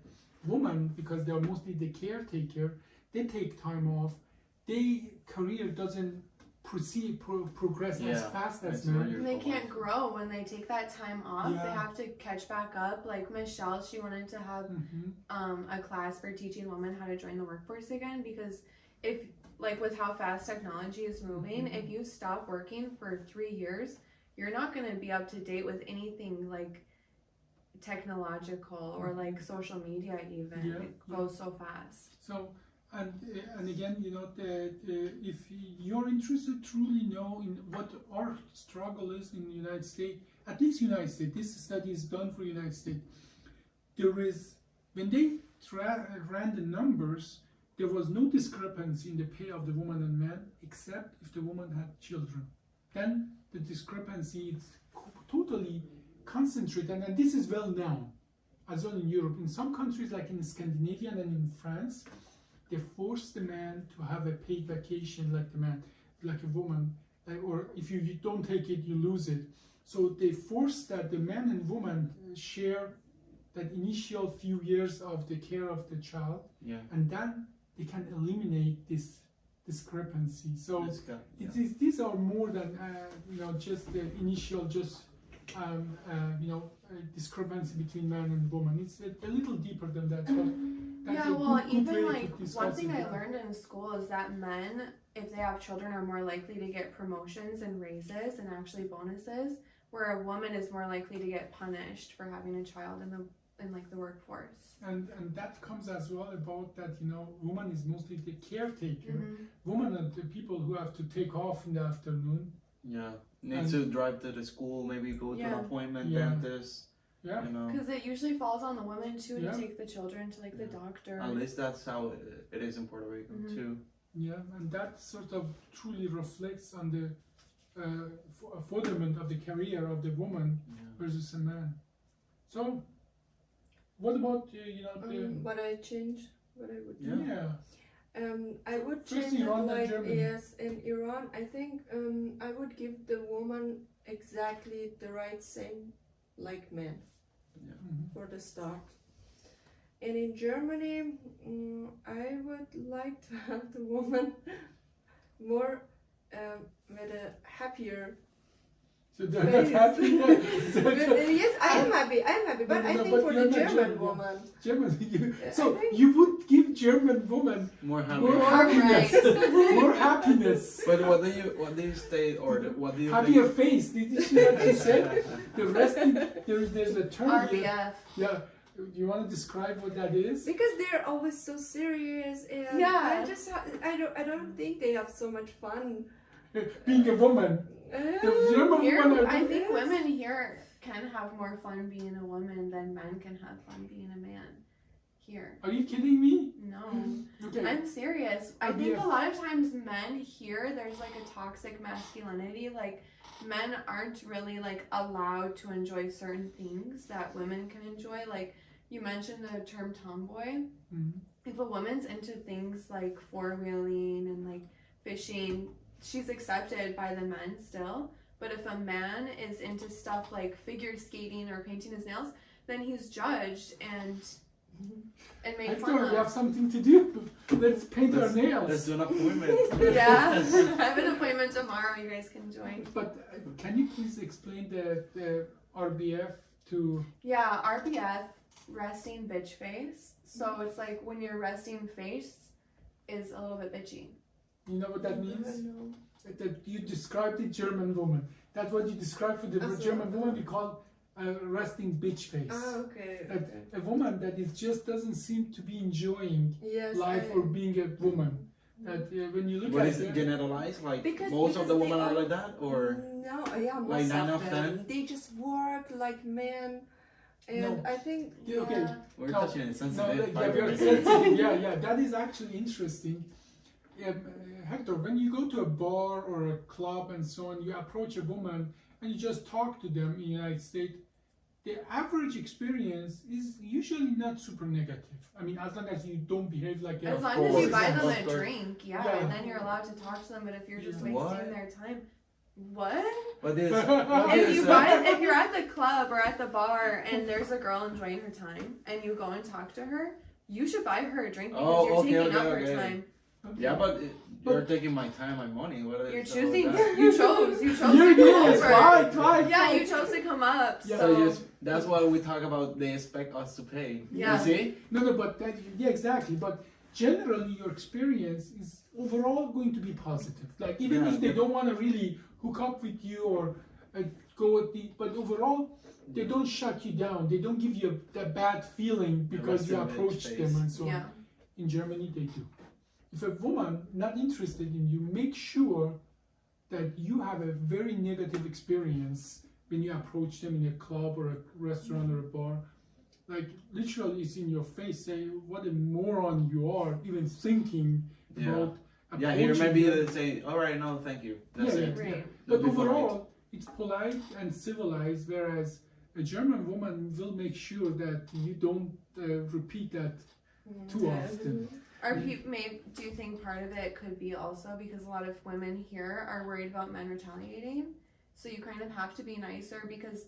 women, because they are mostly the caretaker, they take time off. Their career doesn't progress as fast as men. They can't grow when they take that time off. They have to catch back up. Like Michelle, she wanted to have a class for teaching women how to join the workforce again, because if like with how fast technology is moving, if you stop working for 3 years, you're not going to be up to date with anything like technological or like social media even. It goes so fast. So and again, you know, if you're interested to truly know in what our struggle is in the United States, at least United States, this study is done for United States. There is, when they ran the numbers, there was no discrepancy in the pay of the woman and man, except if the woman had children. Then the discrepancy is totally concentrated, and this is well known as well in Europe. In some countries, like in Scandinavia and in France, they force the man to have a paid vacation like the man, like a woman, or if you don't take it, you lose it. So they force that the man and woman share that initial few years of the care of the child, and then they can eliminate this discrepancy. So these are more than you know, just the initial you know, discrepancy between man and woman. It's a little deeper than that. Yeah, well, even like one thing I learned in school is that men, if they have children, are more likely to get promotions and raises and actually bonuses, where a woman is more likely to get punished for having a child in like the workforce. And that comes as well about that, you know, woman is mostly the caretaker. Women are the people who have to take off in the afternoon. Need to drive to the school, maybe go to an appointment, dentist. You know, because it usually falls on the women too to take the children to like the doctor. At least that's how it is in Puerto Rico too. Yeah, and that sort of truly reflects on the furtherment of the career of the woman versus a man. So, what about you know what I change? What I would do? I would First change Iran, it like Germany. yes, in Iran. I think I would give the woman exactly the right same like men for the start. And in Germany, I would like to have the woman more with a happier. So they're not happy. Yes, I am happy. But I think for the German woman. You would give German woman more happiness, more happiness. But what do you state, or what do you happier think? face? Did you see what she said? The rest, there's a term RBF. Yeah. You want to describe what that is? Because they're always so serious, and I don't think they have so much fun. being a woman. The German Here, women I are. think women here can have more fun being a woman than men can have fun being a man. Here. Are you kidding me? No. Okay. I'm serious. I think a lot of times men here, there's like a toxic masculinity. Like, men aren't really like allowed to enjoy certain things that women can enjoy. Like, you mentioned the term tomboy. Mhm. If a woman's into things like four-wheeling and like fishing, she's accepted by the men still. But if a man is into stuff like figure skating or painting his nails, then he's judged and made I fun thought we have of. something to do. Let's paint our Let's nails. do an appointment. Yeah, I have an appointment tomorrow. You guys can join. But can you please explain the RBF to? Yeah, RBF, resting bitch face. So it's like when your resting face is a little bit bitchy. You know what that means? No. That you described the German woman. That's what you describe for the Also, German woman. We call a resting bitch face. Ah, okay. That a woman that is just doesn't seem to be enjoying Yes. life or being a woman. That when you look But at is it her, generalized? Like Because- most of the because women they are all- like that, or No, yeah, most like 9 of of them. 10? They just work like men, and No. I think Yeah, okay. Yeah. we're No, touching no, sensitive. like, yeah, fiber. very sensitive. Yeah, that is actually interesting. Hector, when you go to a bar or a club and so on, you approach a woman and you just talk to them in the United States, the average experience is usually not super negative. I mean, as long as you don't behave like a... As long course, as you buy them of a course. drink, yeah, Yeah. and then you're allowed to talk to them. But if you're just Yeah. wasting What? their time, what? What is? If you're at the club or at the bar and there's a girl enjoying her time and you go and talk to her, you should buy her a drink because Oh, you're okay, taking okay, up her okay. time. Yeah, but you're taking my time, my money. What is You're all choosing. that? You chose You to come did, over. right. Yeah, you chose to come up. Yeah. So So yes, that's why we talk about they expect us to pay. Yeah. You see? No, but that, yeah, exactly. But generally, your experience is overall going to be positive. Like, even Yeah, if they yeah. don't want to really hook up with you or go with the... But overall, they don't shut you down. They don't give you that bad feeling because you resting bitch approach face. them and so on. yeah, In Germany, they do. If a woman not interested in you, make sure that you have a very negative experience when you approach them in a club or a restaurant or a bar. Like, literally, it's in your face. Say what a moron you are, even thinking Yeah. about Yeah, here approaching maybe them. they say, all right, no, thank you. That's Yeah, it. yeah. right. But Be polite. overall, it's polite and civilized, whereas a German woman will make sure that you don't repeat that too often. Do you think part of it could be also because a lot of women here are worried about men retaliating? So you kind of have to be nicer because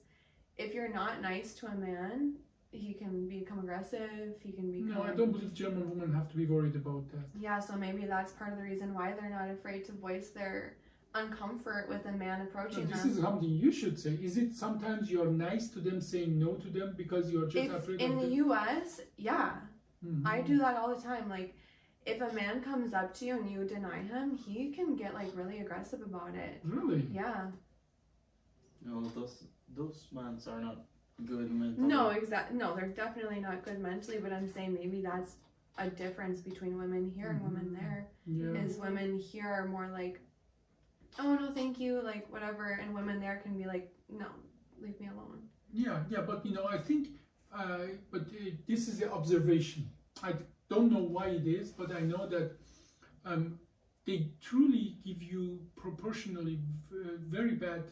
if you're not nice to a man, he can become aggressive. He can become. No, I don't believe German women have to be worried about that. Yeah, so maybe that's part of the reason why they're not afraid to voice their uncomfort with a man approaching This them. is something you should say. Is it sometimes you're nice to them, saying no to them because you're just If afraid in of the them? U.S., yeah, Mhm. I do that all the time. Like, if a man comes up to you and you deny him, he can get like really aggressive about it. Really? Yeah. No, those mans are not good mentally. No, they're definitely not good mentally. But I'm saying maybe that's a difference between women here and women there. Yeah. Is women here are more like, oh no, thank you, like whatever, and women there can be like, no, leave me alone. Yeah, but I think, this is the observation. I don't know why it is, but I know that they truly give you proportionally very bad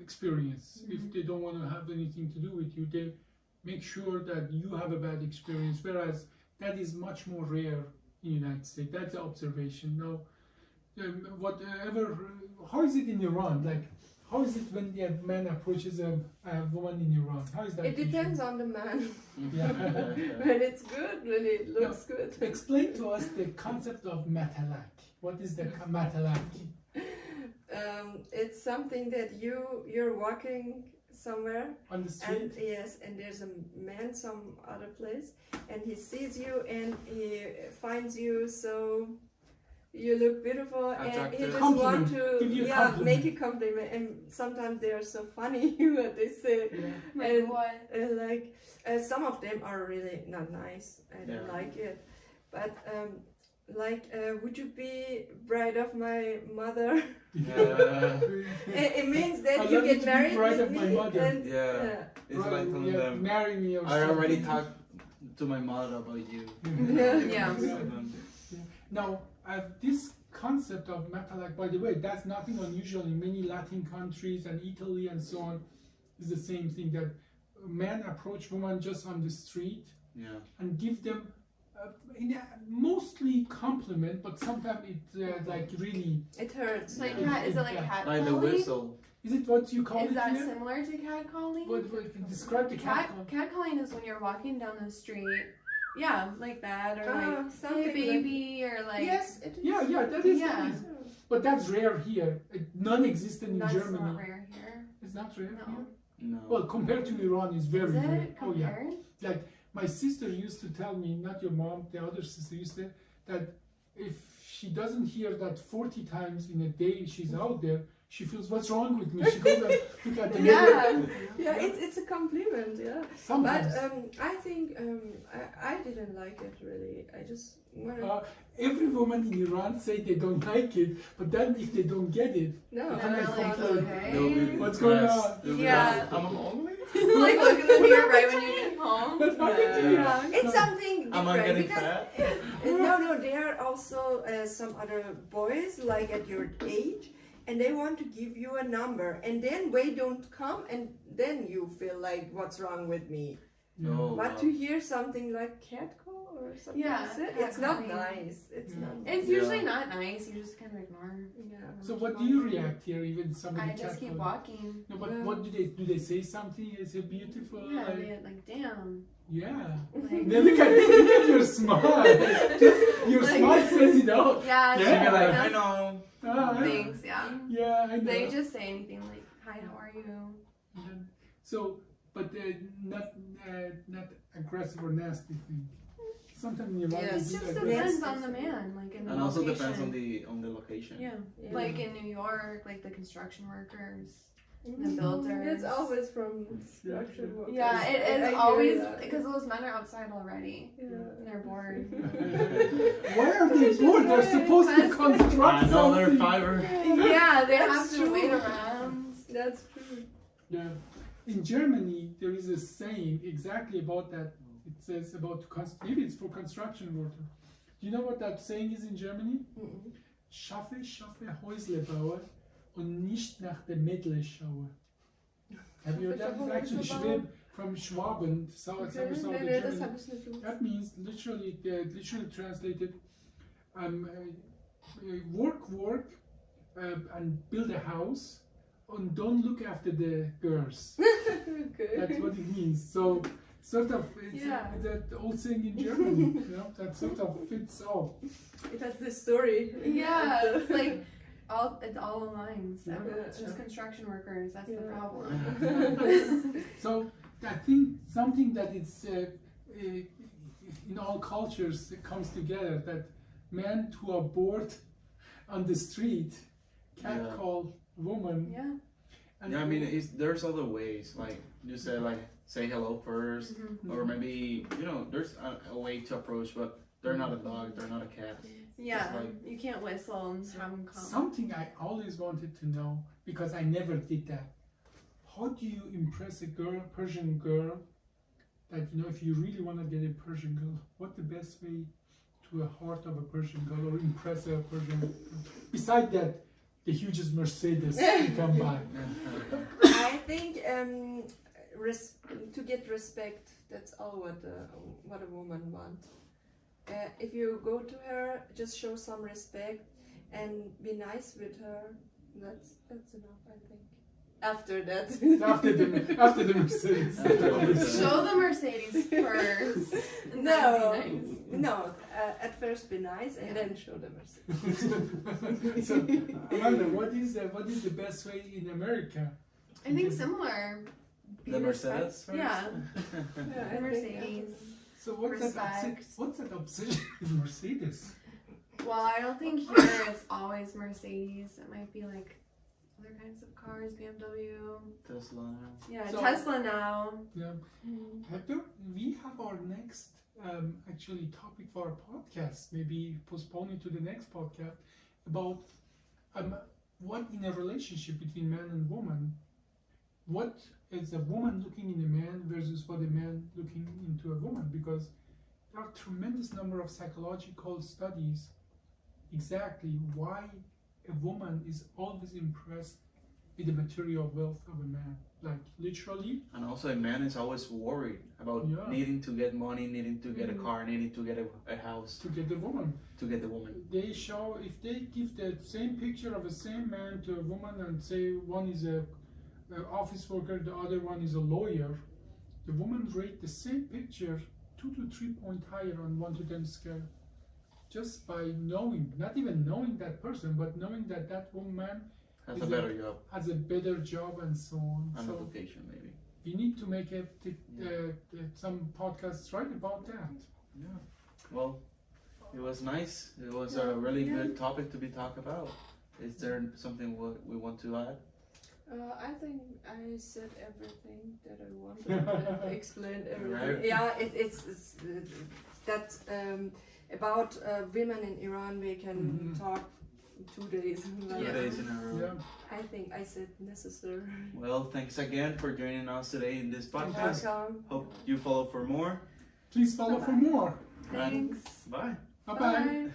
experience. If they don't want to have anything to do with you, they make sure that you have a bad experience, whereas that is much more rare in the United States. That's the observation. Now, how is it in Iran? Like, how is it when a man approaches a woman in Iran? How is that? It depends on the man. Yeah. When it's good, when it looks good. Explain to us the concept of matalak. What is the matalak? It's something that you're walking somewhere, On the street? and there's a man some other place, and he sees you and he finds you so you look beautiful, and he Attractive. just Compliment. want to Give you a compliment. make a compliment. And sometimes they are so funny what they say. Yeah. Like And- what? Some of them are really not nice. I don't Yeah. like it, but like, would you be bride of my mother? Yeah. It means that I you love you get to be married bride with of my me, mother. and Yeah. It's like telling them, marry me or I already something. talked to my mother about you. Yeah. Now, this concept of matalak, by the way, that's nothing unusual in many Latin countries and Italy and so on. Is the same thing that men approach women just on the street Yeah. and give them mostly compliment, but sometimes it like really. it hurts. It's like Yeah. is it like cat Like the calling? whistle. Is it what you call Is it that here? similar to cat calling? What describe the cat call? Cat calling is when you're walking down the street. Yeah, like that, or Ah, like something hey like- baby, or like Yes, it is. Yeah, that is. Yeah. That is. But that's rare here. Non-existent in that's Germany. not rare here. It's not rare No. here. No. Well, compared to Iran, it's very Is rare. it Oh yeah. compared? Like my sister used to tell me, not your mom, the other sister used to, that if she doesn't hear that 40 times in a day she's out there, she feels what's wrong with me. She goes and look at the mirror. Yeah. Yeah, it's a compliment. Yeah. Sometimes. But I think I didn't like it really. I just wanted Every woman in Iran say they don't like it, but then if they don't get it, no. Then They're I like, complain. They'll be okay. What's going depressed. on? They'll be Yeah. like, I'm only. Like look in the mirror right when you get home. what happened to you? Yeah. It's something Am I different getting because fat? no, there are also some other boys like at your age, and they want to give you a number, and then they don't come, and then you feel like what's wrong with me. No. But to hear something like catcall or something, Yeah, like that, it's not catcalling. nice. It's Yeah. not. It's Yeah. usually not nice. You just kind of ignore. Yeah. So what do you react here, even somebody I just keep catcalling? walking. No, but Yeah. what do they say something? Is it beautiful? Yeah, Like- they like damn. yeah. Like, Now look at your smile. Just, your Like- smile says it all. yeah, She'd Yeah. be like, that's I know. things. Yeah. Yeah, I know. They just say anything like, "Hi, how are you?" Yeah. So, but not aggressive or nasty thing. Sometimes in Iran Yes. they It do just aggressive. depends on the man, like in the And also location. depends on the location. Yeah. Yeah. Like in New York, like the construction workers. Mhm. builders. It's always from construction workers. Yeah, it I is hear always that. because those men are outside already. Yeah. And they're bored. Why are they bored? They're supposed to construct Another something. fiber. Yeah, they That's have to true. wait around. That's true. Yeah. In Germany, there is a saying exactly about that. It says about maybe it's for construction worker. Do you know what that saying is in Germany? Mm-mm. Schaffe Häusle baue und nicht nach dem Mädle schaue. Have you heard that? It's actually Schwab, from Schwaben, southern Okay. Germany. Nee, das habe ich nicht gewusst. That means literally translated, work, and build a house, and don't look after the girls. Okay. That's what it means. So sort of it's Yeah. that old saying in Germany, you know, that sort of fits all. It has this story. Yeah, it's like it all aligns. Yeah. It's just construction workers. That's the Yeah. problem. So I think something that it's in all cultures it comes together, that men who are bored on the street can Yeah. call woman. Yeah. And Yeah, I mean, there's other ways. Like you said, like say hello 1st Mhm. or maybe there's a way to approach, but they're not a dog, they're not a cat. Yeah, like- you can't whistle and have them come. something I always wanted to know, because I never did that. How do you impress a girl, Persian girl, that if you really want to get a Persian girl, what the best way to a heart of a Persian girl or impress a Persian girl? Besides that, the hugest Mercedes you can buy. I think to get respect, that's all what a woman wants. If you go to her, just show some respect and be nice with her. That's enough, I think. After that. after the Mercedes. Show the Mercedes first. And then No, be nice. no. At first be nice and then show the Mercedes. So, Amanda, what is the best way in America? I think similar. Be The respect- Mercedes first? Yeah, Yeah, I the think, Mercedes. So Respect. what's that obsession with Mercedes? Well, I don't think here it's always Mercedes. It might be like other kinds of cars, BMW. Tesla. Yeah, So- Tesla now. Yeah. Mm. Hector, we have our next actually topic for our podcast. Maybe postpone it to the next podcast about what in a relationship between man and woman, what is a woman looking in a man versus what a man looking into a woman, because there are tremendous number of psychological studies exactly why a woman is always impressed with the material wealth of a man, like literally. And also a man is always worried about Yeah. needing to get money, needing to get a car, needing to get a house, To get the woman. to get the woman. They show, if they give the same picture of the same man to a woman and say one is a office worker, the other one is a lawyer, the woman rate the same picture 2 to 3 points higher on 1 to 10 scale, just by knowing, not even knowing that person, but knowing that that woman Has Is a it- better job has a better job and so on. and So education, maybe. we need to make some podcasts right about that. Yeah. Well, it was nice. It was a really good topic to be talked about. Is there something we want to add? I think I said everything that I wanted. I explained everything. Right. Yeah, it's that about women in Iran. We can Mhm. talk 2 days. 2 days in a row. Yeah. I think I said necessary. Well, thanks again for joining us today in this podcast. Welcome. Hope you follow for more. Please follow for more. Thanks. Bye. Bye bye.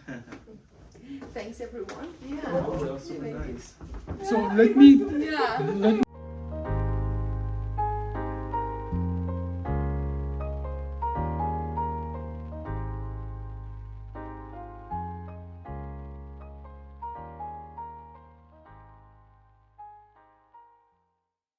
Thanks everyone. Yeah. Oh, that was super nice. So let me Yeah. let